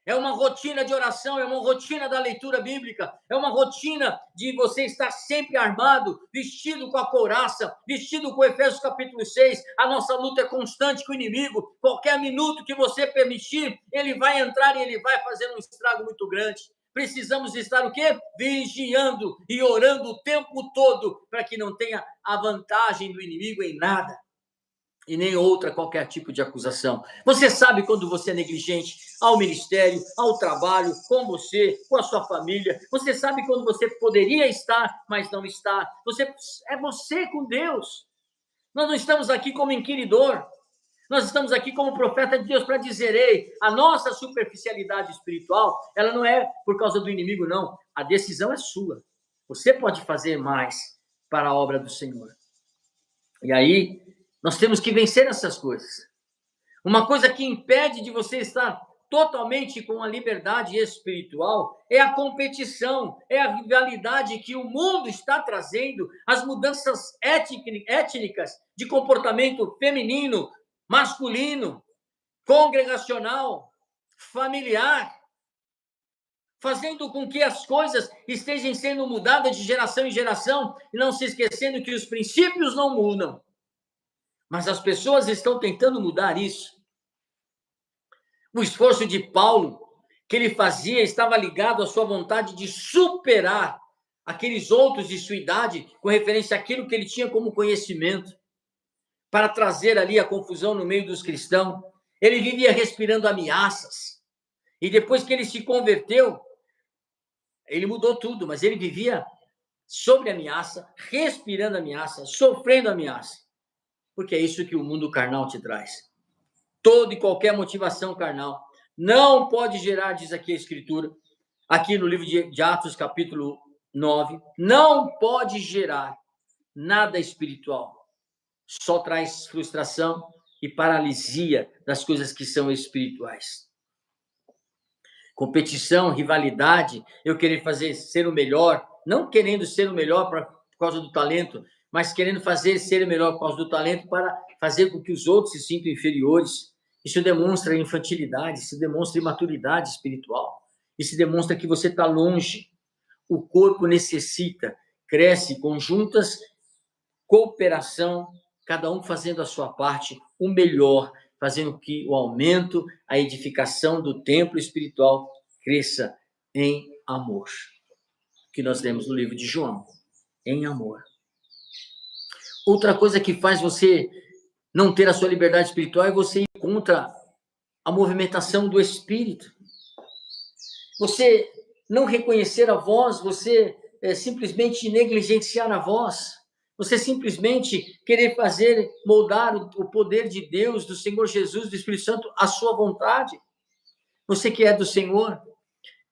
É uma rotina de oração, é uma rotina da leitura bíblica, é uma rotina de você estar sempre armado, vestido com a couraça, vestido com Efésios capítulo 6. A nossa luta é constante com o inimigo. Qualquer minuto que você permitir, ele vai entrar e ele vai fazer um estrago muito grande. Precisamos estar o quê? Vigiando e orando o tempo todo para que não tenha a vantagem do inimigo em nada. E nem outra qualquer tipo de acusação. Você sabe quando você é negligente ao ministério, ao trabalho, com você, com a sua família. Você sabe quando você poderia estar, mas não está. É você com Deus. Nós não estamos aqui como inquiridor. Nós estamos aqui como profeta de Deus para dizer, ei, a nossa superficialidade espiritual, ela não é por causa do inimigo, não. A decisão é sua. Você pode fazer mais para a obra do Senhor. E aí, nós temos que vencer essas coisas. Uma coisa que impede de você estar totalmente com a liberdade espiritual é a competição, é a rivalidade que o mundo está trazendo, as mudanças étnicas de comportamento feminino, masculino, congregacional, familiar, fazendo com que as coisas estejam sendo mudadas de geração em geração, e não se esquecendo que os princípios não mudam. Mas as pessoas estão tentando mudar isso. O esforço de Paulo, que ele fazia, estava ligado à sua vontade de superar aqueles outros de sua idade, com referência àquilo que ele tinha como conhecimento, para trazer ali a confusão no meio dos cristãos. Ele vivia respirando ameaças. E depois que ele se converteu, ele mudou tudo, mas ele vivia sob ameaça, respirando ameaça, sofrendo ameaça. Porque é isso que o mundo carnal te traz. Toda e qualquer motivação carnal não pode gerar, diz aqui a Escritura, aqui no livro de Atos, capítulo 9, não pode gerar nada espiritual. Só traz frustração e paralisia das coisas que são espirituais. Competição, rivalidade, eu querer ser o melhor, não querendo ser o melhor por causa do talento, mas querendo ser o melhor por causa do talento para fazer com que os outros se sintam inferiores. Isso demonstra infantilidade, isso demonstra imaturidade espiritual, isso demonstra que você está longe. O corpo necessita, cresce com juntas, cooperação, cada um fazendo a sua parte, o melhor, fazendo que o aumento, a edificação do templo espiritual cresça em amor. Que nós lemos no livro de João, em amor. Outra coisa que faz você não ter a sua liberdade espiritual é você ir contra a movimentação do Espírito. Você não reconhecer a voz, você simplesmente negligenciar a voz, você simplesmente querer moldar o poder de Deus, do Senhor Jesus, do Espírito Santo, à sua vontade. Você que é do Senhor,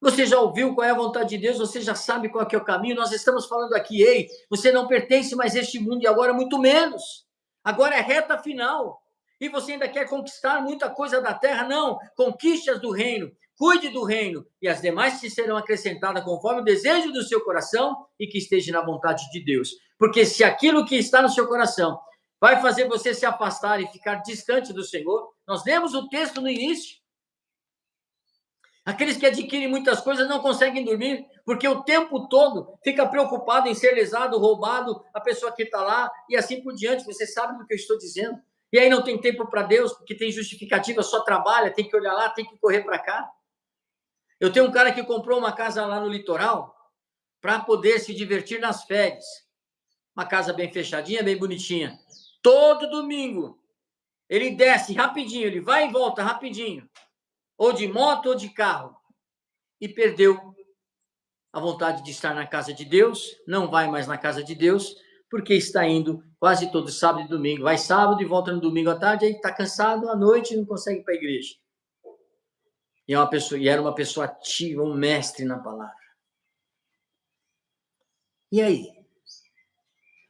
você já ouviu qual é a vontade de Deus, você já sabe qual é o caminho. Nós estamos falando aqui, ei, você não pertence mais a este mundo e agora muito menos. Agora é reta final. E você ainda quer conquistar muita coisa da terra? Não, conquiste as do reino, cuide do reino, e as demais te serão acrescentadas conforme o desejo do seu coração e que esteja na vontade de Deus. Porque se aquilo que está no seu coração vai fazer você se afastar e ficar distante do Senhor, nós lemos o texto no início. Aqueles que adquirem muitas coisas não conseguem dormir, porque o tempo todo fica preocupado em ser lesado, roubado, a pessoa que está lá, e assim por diante. Você sabe do que eu estou dizendo. E aí não tem tempo para Deus, porque tem justificativa, só trabalha, tem que olhar lá, tem que correr para cá. Eu tenho um cara que comprou uma casa lá no litoral para poder se divertir nas férias. Uma casa bem fechadinha, bem bonitinha. Todo domingo, ele desce rapidinho, ele vai e volta rapidinho. Ou de moto ou de carro, e perdeu a vontade de estar na casa de Deus, não vai mais na casa de Deus, porque está indo quase todo sábado e domingo. Vai sábado e volta no domingo à tarde, aí está cansado à noite e não consegue ir para a igreja. E era uma pessoa ativa, um mestre na palavra. E aí?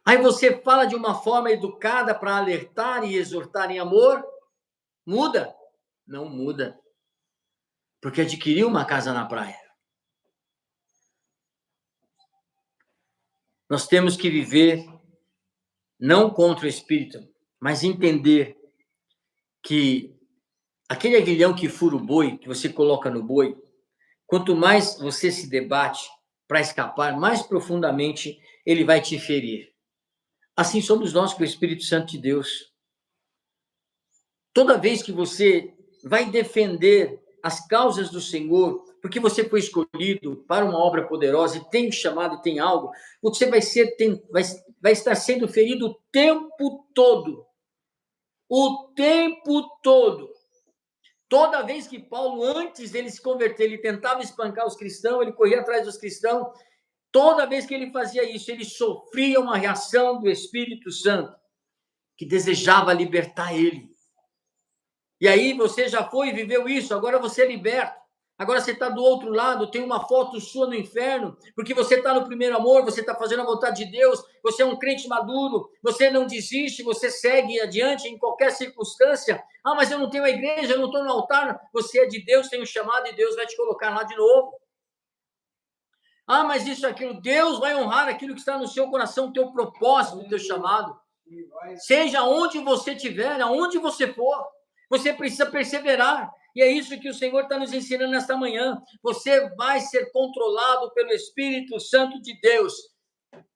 Aí você fala de uma forma educada para alertar e exortar em amor? Muda? Não muda. Porque adquiriu uma casa na praia. Nós temos que viver não contra o Espírito, mas entender que aquele aguilhão que fura o boi, que você coloca no boi, quanto mais você se debate para escapar, mais profundamente ele vai te ferir. Assim somos nós com o Espírito Santo de Deus. Toda vez que você vai defender as causas do Senhor, porque você foi escolhido para uma obra poderosa e tem chamado e tem algo, você vai estar sendo ferido o tempo todo. O tempo todo. Toda vez que Paulo, antes dele se converter, ele tentava espancar os cristãos, ele corria atrás dos cristãos, toda vez que ele fazia isso, ele sofria uma reação do Espírito Santo, que desejava libertar ele. E aí você já foi e viveu isso, agora você é liberto. Agora você está do outro lado, tem uma foto sua no inferno, porque você está no primeiro amor, você está fazendo a vontade de Deus, você é um crente maduro, você não desiste, você segue adiante em qualquer circunstância. Ah, mas eu não tenho a igreja, eu não estou no altar. Você é de Deus, tem um chamado e Deus vai te colocar lá de novo. Ah, mas isso, aquilo, Deus vai honrar aquilo que está no seu coração, o teu propósito, o teu chamado. Seja onde você estiver, aonde você for, você precisa perseverar. E é isso que o Senhor está nos ensinando nesta manhã. Você vai ser controlado pelo Espírito Santo de Deus.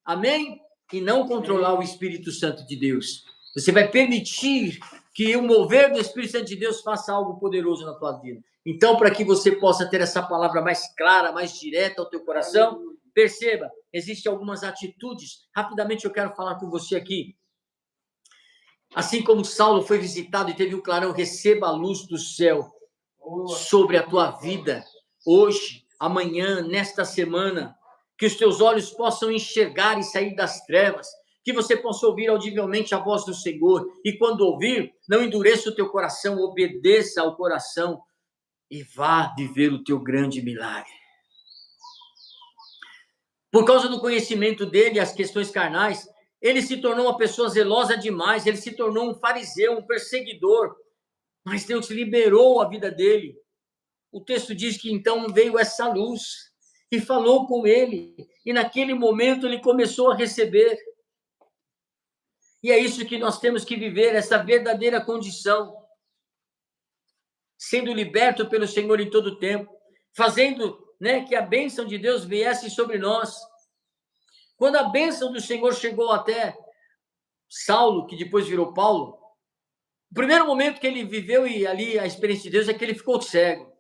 Amém? E não controlar o Espírito Santo de Deus. Você vai permitir que o mover do Espírito Santo de Deus faça algo poderoso na tua vida. Então, para que você possa ter essa palavra mais clara, mais direta ao teu coração, perceba, existem algumas atitudes. Rapidamente eu quero falar com você aqui. Assim como Saulo foi visitado e teve um clarão, receba a luz do céu sobre a tua vida, hoje, amanhã, nesta semana, que os teus olhos possam enxergar e sair das trevas, que você possa ouvir audivelmente a voz do Senhor, e quando ouvir, não endureça o teu coração, obedeça ao coração, e vá viver o teu grande milagre. Por causa do conhecimento dele, as questões carnais, ele se tornou uma pessoa zelosa demais, ele se tornou um fariseu, um perseguidor, mas Deus liberou a vida dele. O texto diz que então veio essa luz e falou com ele, e naquele momento ele começou a receber. E é isso que nós temos que viver, essa verdadeira condição, sendo liberto pelo Senhor em todo o tempo, fazendo, que a bênção de Deus viesse sobre nós. Quando a bênção do Senhor chegou até Saulo, que depois virou Paulo, o primeiro momento que ele viveu e ali a experiência de Deus é que ele ficou cego.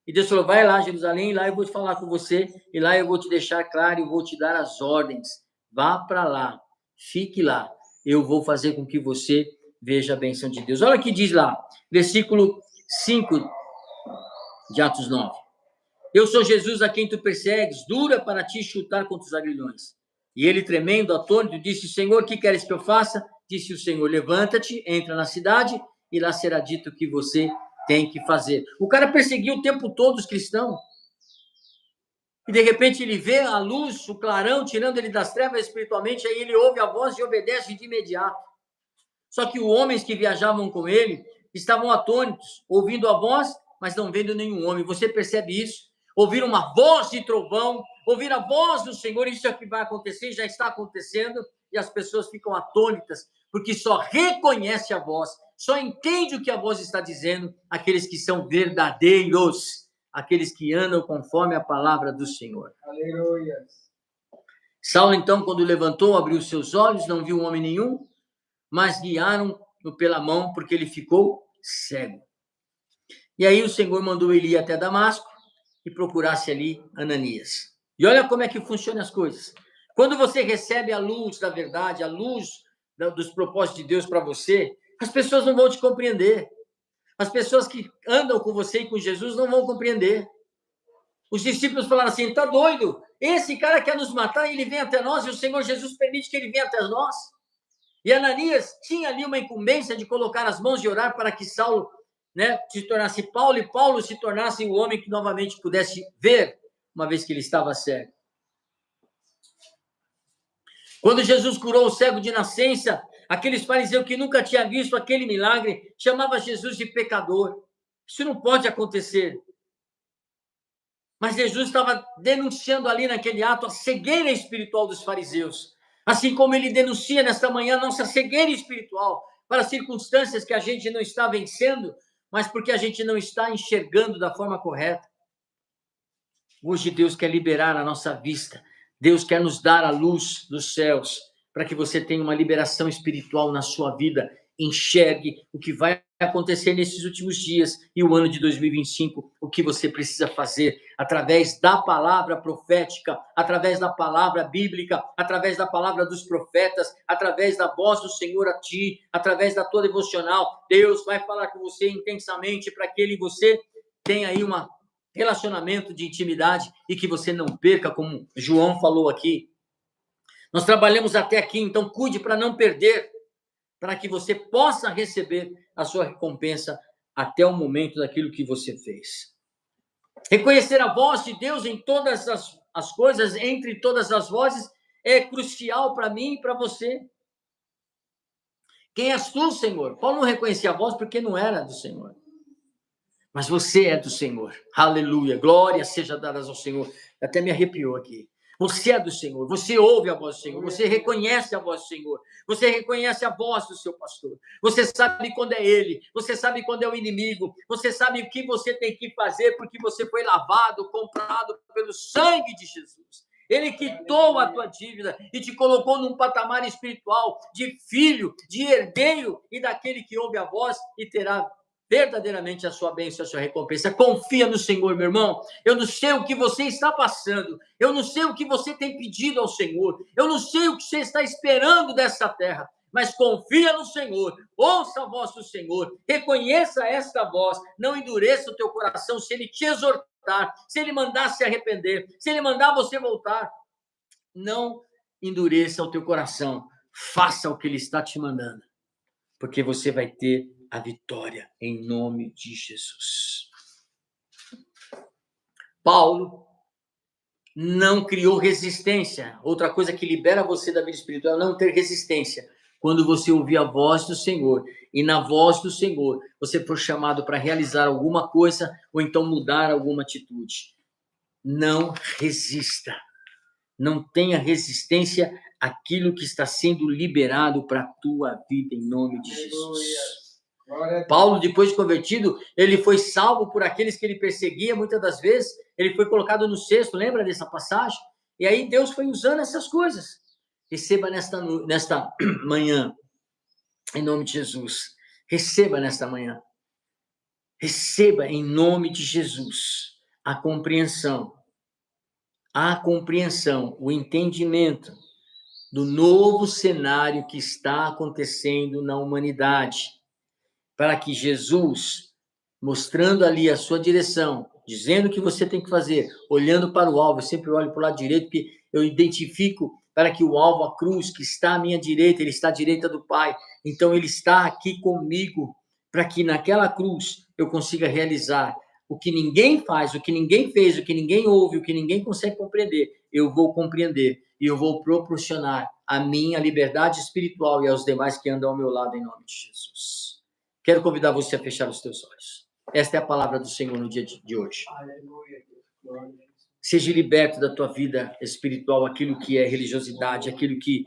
E Deus falou, vai lá, Jerusalém, lá eu vou falar com você, e lá eu vou te deixar claro, eu vou te dar as ordens. Vá para lá, fique lá, eu vou fazer com que você veja a bênção de Deus. Olha o que diz lá, versículo 5 de Atos 9. Eu sou Jesus a quem tu persegues, dura para te chutar contra os aguilhões. E ele, tremendo, atônito, disse, Senhor, que queres que eu faça? Disse o Senhor, levanta-te, entra na cidade, e lá será dito que você tem que fazer. O cara perseguiu o tempo todo os cristãos. E de repente ele vê a luz, o clarão, tirando ele das trevas espiritualmente, aí ele ouve a voz e obedece de imediato. Só que os homens que viajavam com ele estavam atônitos, ouvindo a voz, mas não vendo nenhum homem. Você percebe isso? Ouvir uma voz de trovão, ouvir a voz do Senhor, isso é o que vai acontecer, já está acontecendo, e as pessoas ficam atônitas, porque só reconhece a voz, só entende o que a voz está dizendo aqueles que são verdadeiros, aqueles que andam conforme a palavra do Senhor. Aleluia. Saulo, então, quando levantou, abriu seus olhos, não viu homem nenhum, mas guiaram-no pela mão, porque ele ficou cego. E aí o Senhor mandou ele ir até Damasco e procurasse ali Ananias. E olha como é que funcionam as coisas. Quando você recebe a luz da verdade, a luz dos propósitos de Deus para você, as pessoas não vão te compreender. As pessoas que andam com você e com Jesus não vão compreender. Os discípulos falaram assim, tá doido? Esse cara quer nos matar e ele vem até nós, e o Senhor Jesus permite que ele venha até nós. E Ananias tinha ali uma incumbência de colocar as mãos e orar para que Saulo, se tornasse Paulo, e Paulo se tornasse o homem que novamente pudesse ver, uma vez que ele estava cego. Quando Jesus curou o cego de nascença, aqueles fariseus que nunca tinham visto aquele milagre, chamava Jesus de pecador. Isso não pode acontecer. Mas Jesus estava denunciando ali naquele ato a cegueira espiritual dos fariseus. Assim como ele denuncia nesta manhã a nossa cegueira espiritual para circunstâncias que a gente não está vencendo, mas porque a gente não está enxergando da forma correta. Hoje Deus quer liberar a nossa vista. Deus quer nos dar a luz dos céus para que você tenha uma liberação espiritual na sua vida. Enxergue o que vai acontecer nesses últimos dias e o ano de 2025, o que você precisa fazer através da palavra profética, através da palavra bíblica, através da palavra dos profetas, através da voz do Senhor a ti, através da tua devocional. Deus vai falar com você intensamente para que ele e você tenha aí um relacionamento de intimidade e que você não perca, como João falou aqui. Nós trabalhamos até aqui, então cuide para não perder, para que você possa receber a sua recompensa até o momento daquilo que você fez. Reconhecer a voz de Deus em todas as coisas, entre todas as vozes, é crucial para mim e para você. Quem és tu, Senhor? Paulo não reconhecia a voz porque não era do Senhor. Mas você é do Senhor. Aleluia. Glória seja dada ao Senhor. Até me arrepiou aqui. Você é do Senhor. Você ouve a voz do Senhor. Você reconhece a voz do Senhor. Você reconhece a voz do seu pastor. Você sabe quando é ele. Você sabe quando é o inimigo. Você sabe o que você tem que fazer porque você foi lavado, comprado pelo sangue de Jesus. Ele quitou a tua dívida e te colocou num patamar espiritual de filho, de herdeiro e daquele que ouve a voz e terá verdadeiramente a sua bênção, a sua recompensa. Confia no Senhor, meu irmão. Eu não sei o que você está passando. Eu não sei o que você tem pedido ao Senhor. Eu não sei o que você está esperando dessa terra. Mas confia no Senhor. Ouça a voz do Senhor. Reconheça esta voz. Não endureça o teu coração se Ele te exortar, se Ele mandar se arrepender, se Ele mandar você voltar. Não endureça o teu coração. Faça o que Ele está te mandando. Porque você vai ter a vitória em nome de Jesus. Paulo não criou resistência. Outra coisa que libera você da vida espiritual é não ter resistência. Quando você ouvir a voz do Senhor e na voz do Senhor você for chamado para realizar alguma coisa ou então mudar alguma atitude. Não resista. Não tenha resistência àquilo que está sendo liberado para a tua vida em nome de Jesus. Paulo, depois de convertido, ele foi salvo por aqueles que ele perseguia, muitas das vezes, ele foi colocado no cesto, lembra dessa passagem? E aí Deus foi usando essas coisas. Receba nesta manhã, em nome de Jesus. Receba nesta manhã. Receba em nome de Jesus a compreensão, o entendimento do novo cenário que está acontecendo na humanidade. Para que Jesus, mostrando ali a sua direção, dizendo o que você tem que fazer, olhando para o alvo, eu sempre olho para o lado direito, porque eu identifico para que o alvo, a cruz, que está à minha direita, ele está à direita do Pai, então ele está aqui comigo, para que naquela cruz eu consiga realizar o que ninguém faz, o que ninguém fez, o que ninguém ouve, o que ninguém consegue compreender, eu vou compreender e eu vou proporcionar a minha liberdade espiritual e aos demais que andam ao meu lado em nome de Jesus. Quero convidar você a fechar os teus olhos. Esta é a palavra do Senhor no dia de hoje. Seja liberto da tua vida espiritual, aquilo que é religiosidade, aquilo que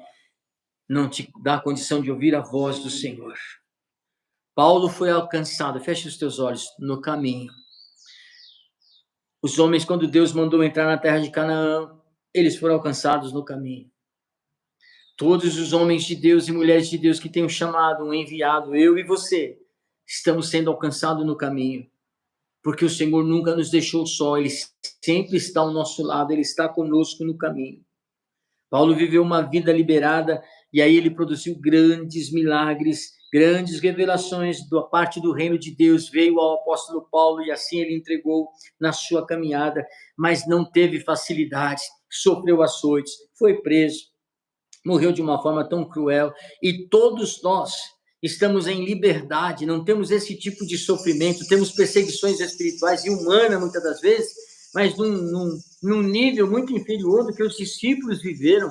não te dá a condição de ouvir a voz do Senhor. Paulo foi alcançado, feche os teus olhos, no caminho. Os homens, quando Deus mandou entrar na terra de Canaã, eles foram alcançados no caminho. Todos os homens de Deus e mulheres de Deus que tenham chamado, um enviado, eu e você, estamos sendo alcançados no caminho, porque o Senhor nunca nos deixou só, Ele sempre está ao nosso lado, Ele está conosco no caminho. Paulo viveu uma vida liberada e aí ele produziu grandes milagres, grandes revelações da parte do reino de Deus, veio ao apóstolo Paulo e assim ele entregou na sua caminhada, mas não teve facilidade, sofreu açoites, foi preso, morreu de uma forma tão cruel, e todos nós estamos em liberdade, não temos esse tipo de sofrimento, temos perseguições espirituais e humanas muitas das vezes, mas num nível muito inferior do que os discípulos viveram.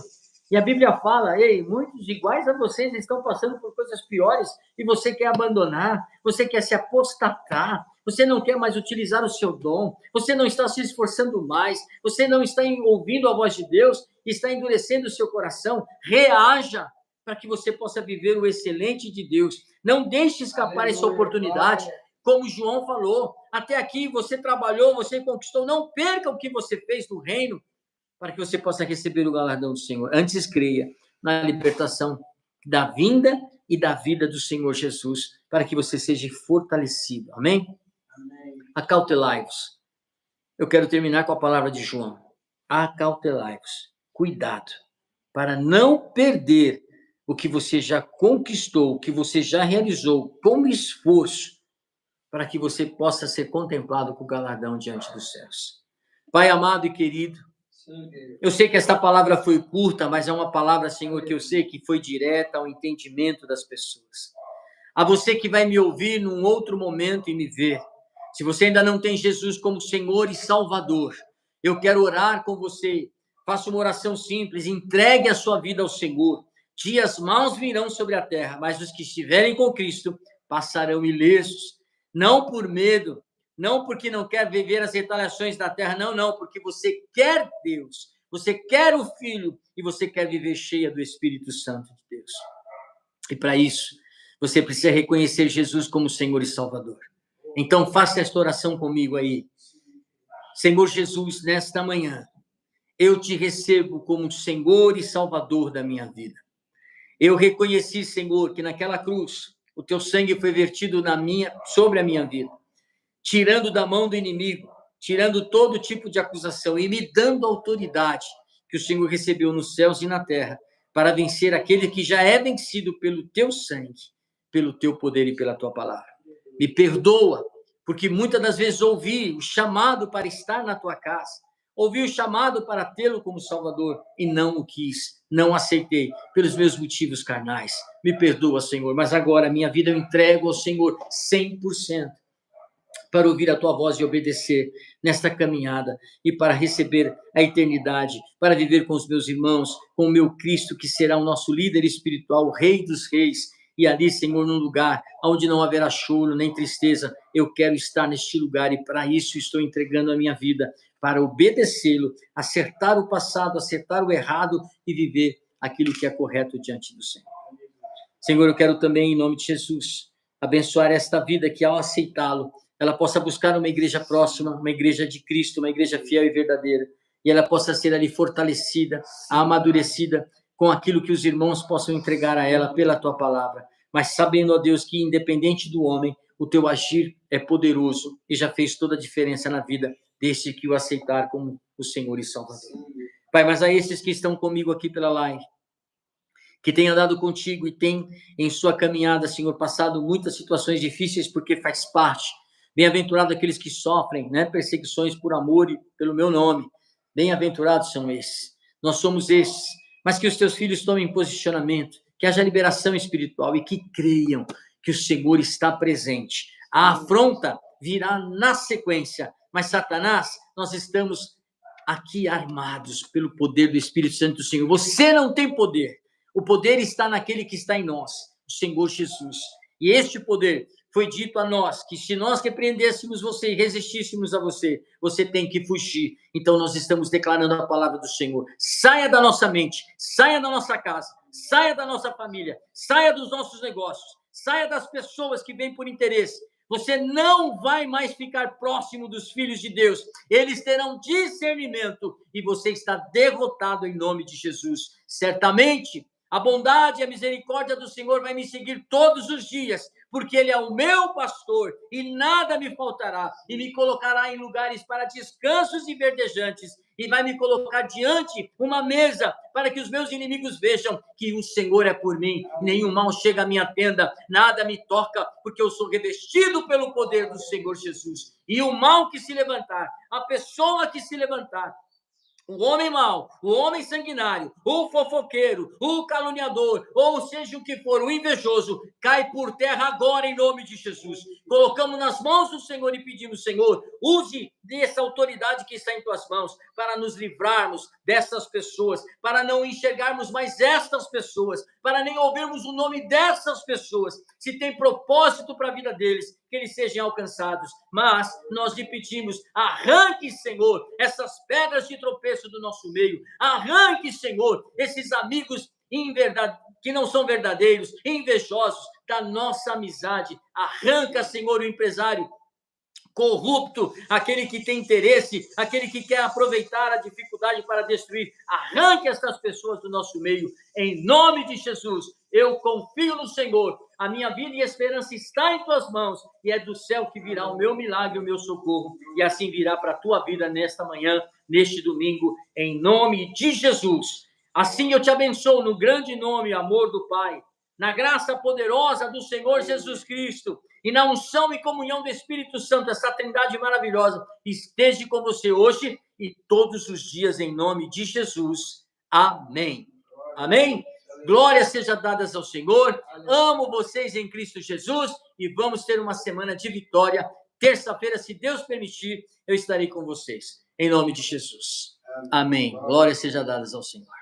E a Bíblia fala, ei, muitos iguais a vocês estão passando por coisas piores e você quer abandonar, você quer se apostatar, você não quer mais utilizar o seu dom, você não está se esforçando mais, você não está ouvindo a voz de Deus, está endurecendo o seu coração. Reaja para que você possa viver o excelente de Deus. Não deixe escapar essa oportunidade. Como João falou, até aqui você trabalhou, você conquistou, não perca o que você fez no reino, para que você possa receber o galardão do Senhor. Antes creia na libertação da vinda e da vida do Senhor Jesus, para que você seja fortalecido. Amém? Amém. Acautelai-vos. Eu quero terminar com a palavra de João. Acautelai-vos. Cuidado, para não perder o que você já conquistou, o que você já realizou com esforço, para que você possa ser contemplado com o galardão diante dos céus. Pai amado e querido, eu sei que esta palavra foi curta, mas é uma palavra, Senhor, que eu sei que foi direta ao entendimento das pessoas. A você que vai me ouvir num outro momento e me ver, Se você ainda não tem Jesus como Senhor e Salvador, eu quero orar com você. Faça uma oração simples, entregue a sua vida ao Senhor. Dias maus virão sobre a terra, mas os que estiverem com Cristo passarão ilesos. Não por medo, não porque não quer viver as retaliações da terra, não, porque você quer Deus, você quer o Filho e você quer viver cheia do Espírito Santo de Deus. E para isso, você precisa reconhecer Jesus como Senhor e Salvador. Então, faça esta oração comigo aí. Senhor Jesus, nesta manhã, eu te recebo como Senhor e Salvador da minha vida. Eu reconheci, Senhor, que naquela cruz, o teu sangue foi vertido sobre a minha vida, tirando da mão do inimigo, tirando todo tipo de acusação e me dando autoridade que o Senhor recebeu nos céus e na terra, para vencer aquele que já é vencido pelo teu sangue, pelo teu poder e pela tua palavra. Me perdoa, porque muitas das vezes ouvi o chamado para estar na tua casa, ouvi o chamado para tê-lo como Salvador e não o quis, não aceitei pelos meus motivos carnais. Me perdoa, Senhor, mas agora minha vida eu entrego ao Senhor 100%. Para ouvir a tua voz e obedecer nesta caminhada e para receber a eternidade, para viver com os meus irmãos, com o meu Cristo, que será o nosso líder espiritual, o Rei dos Reis, e ali, Senhor, num lugar onde não haverá choro nem tristeza, eu quero estar neste lugar e para isso estou entregando a minha vida, para obedecê-lo, acertar o passado, acertar o errado e viver aquilo que é correto diante do Senhor. Senhor, eu quero também, em nome de Jesus, abençoar esta vida que, ao aceitá-lo, ela possa buscar uma igreja próxima, uma igreja de Cristo, uma igreja fiel e verdadeira, e ela possa ser ali fortalecida, amadurecida com aquilo que os irmãos possam entregar a ela pela tua palavra, mas sabendo, ó Deus, que independente do homem, o teu agir é poderoso e já fez toda a diferença na vida deste que o aceitar como o Senhor e Salvador. Pai, mas a esses que estão comigo aqui pela live, que tem andado contigo e tem em sua caminhada, Senhor, passado muitas situações difíceis, porque faz parte. Bem-aventurado aqueles que sofrem, né, perseguições por amor e pelo meu nome. Bem-aventurados são esses. Nós somos esses. Mas que os teus filhos tomem posicionamento, que haja liberação espiritual e que creiam que o Senhor está presente. A afronta virá na sequência, mas Satanás, nós estamos aqui armados pelo poder do Espírito Santo do Senhor. Você não tem poder. O poder está naquele que está em nós, o Senhor Jesus. E este poder foi dito a nós, que se nós repreendêssemos você e resistíssemos a você, você tem que fugir. Então nós estamos declarando a palavra do Senhor. Saia da nossa mente, saia da nossa casa, saia da nossa família, saia dos nossos negócios, saia das pessoas que vêm por interesse. Você não vai mais ficar próximo dos filhos de Deus. Eles terão discernimento e você está derrotado em nome de Jesus. Certamente, a bondade e a misericórdia do Senhor vai me seguir todos os dias, porque Ele é o meu pastor e nada me faltará, e me colocará em lugares para descansos e verdejantes, e vai me colocar diante uma mesa para que os meus inimigos vejam que o Senhor é por mim, nenhum mal chega à minha tenda, nada me toca, porque eu sou revestido pelo poder do Senhor Jesus. E o mal que se levantar, a pessoa que se levantar, o homem mau, o homem sanguinário, o fofoqueiro, o caluniador, ou seja o que for, o invejoso, cai por terra agora em nome de Jesus. Colocamos nas mãos do Senhor e pedimos, Senhor, use dessa autoridade que está em tuas mãos para nos livrarmos dessas pessoas, para não enxergarmos mais estas pessoas, para nem ouvirmos o nome dessas pessoas. Se tem propósito para a vida deles, que eles sejam alcançados. Mas nós lhe pedimos, arranque, Senhor, essas pedras de tropeço do nosso meio. Arranque, Senhor, esses amigos que não são verdadeiros, invejosos da nossa amizade. Arranca, Senhor, o empresário corrupto, aquele que tem interesse, aquele que quer aproveitar a dificuldade para destruir. Arranque essas pessoas do nosso meio, em nome de Jesus. Eu confio no Senhor, a minha vida e esperança está em tuas mãos, e é do céu que virá o meu milagre, o meu socorro, e assim virá para a tua vida nesta manhã, neste domingo, em nome de Jesus. Assim eu te abençoo no grande nome e amor do Pai, na graça poderosa do Senhor Jesus Cristo, e na unção e comunhão do Espírito Santo, essa trindade maravilhosa, esteja com você hoje e todos os dias, em nome de Jesus. Amém. Amém? Glórias sejam dadas ao Senhor. Amo vocês em Cristo Jesus e vamos ter uma semana de vitória. terça-feira, se Deus permitir, eu estarei com vocês. Em nome de Jesus. Amém. Glórias sejam dadas ao Senhor.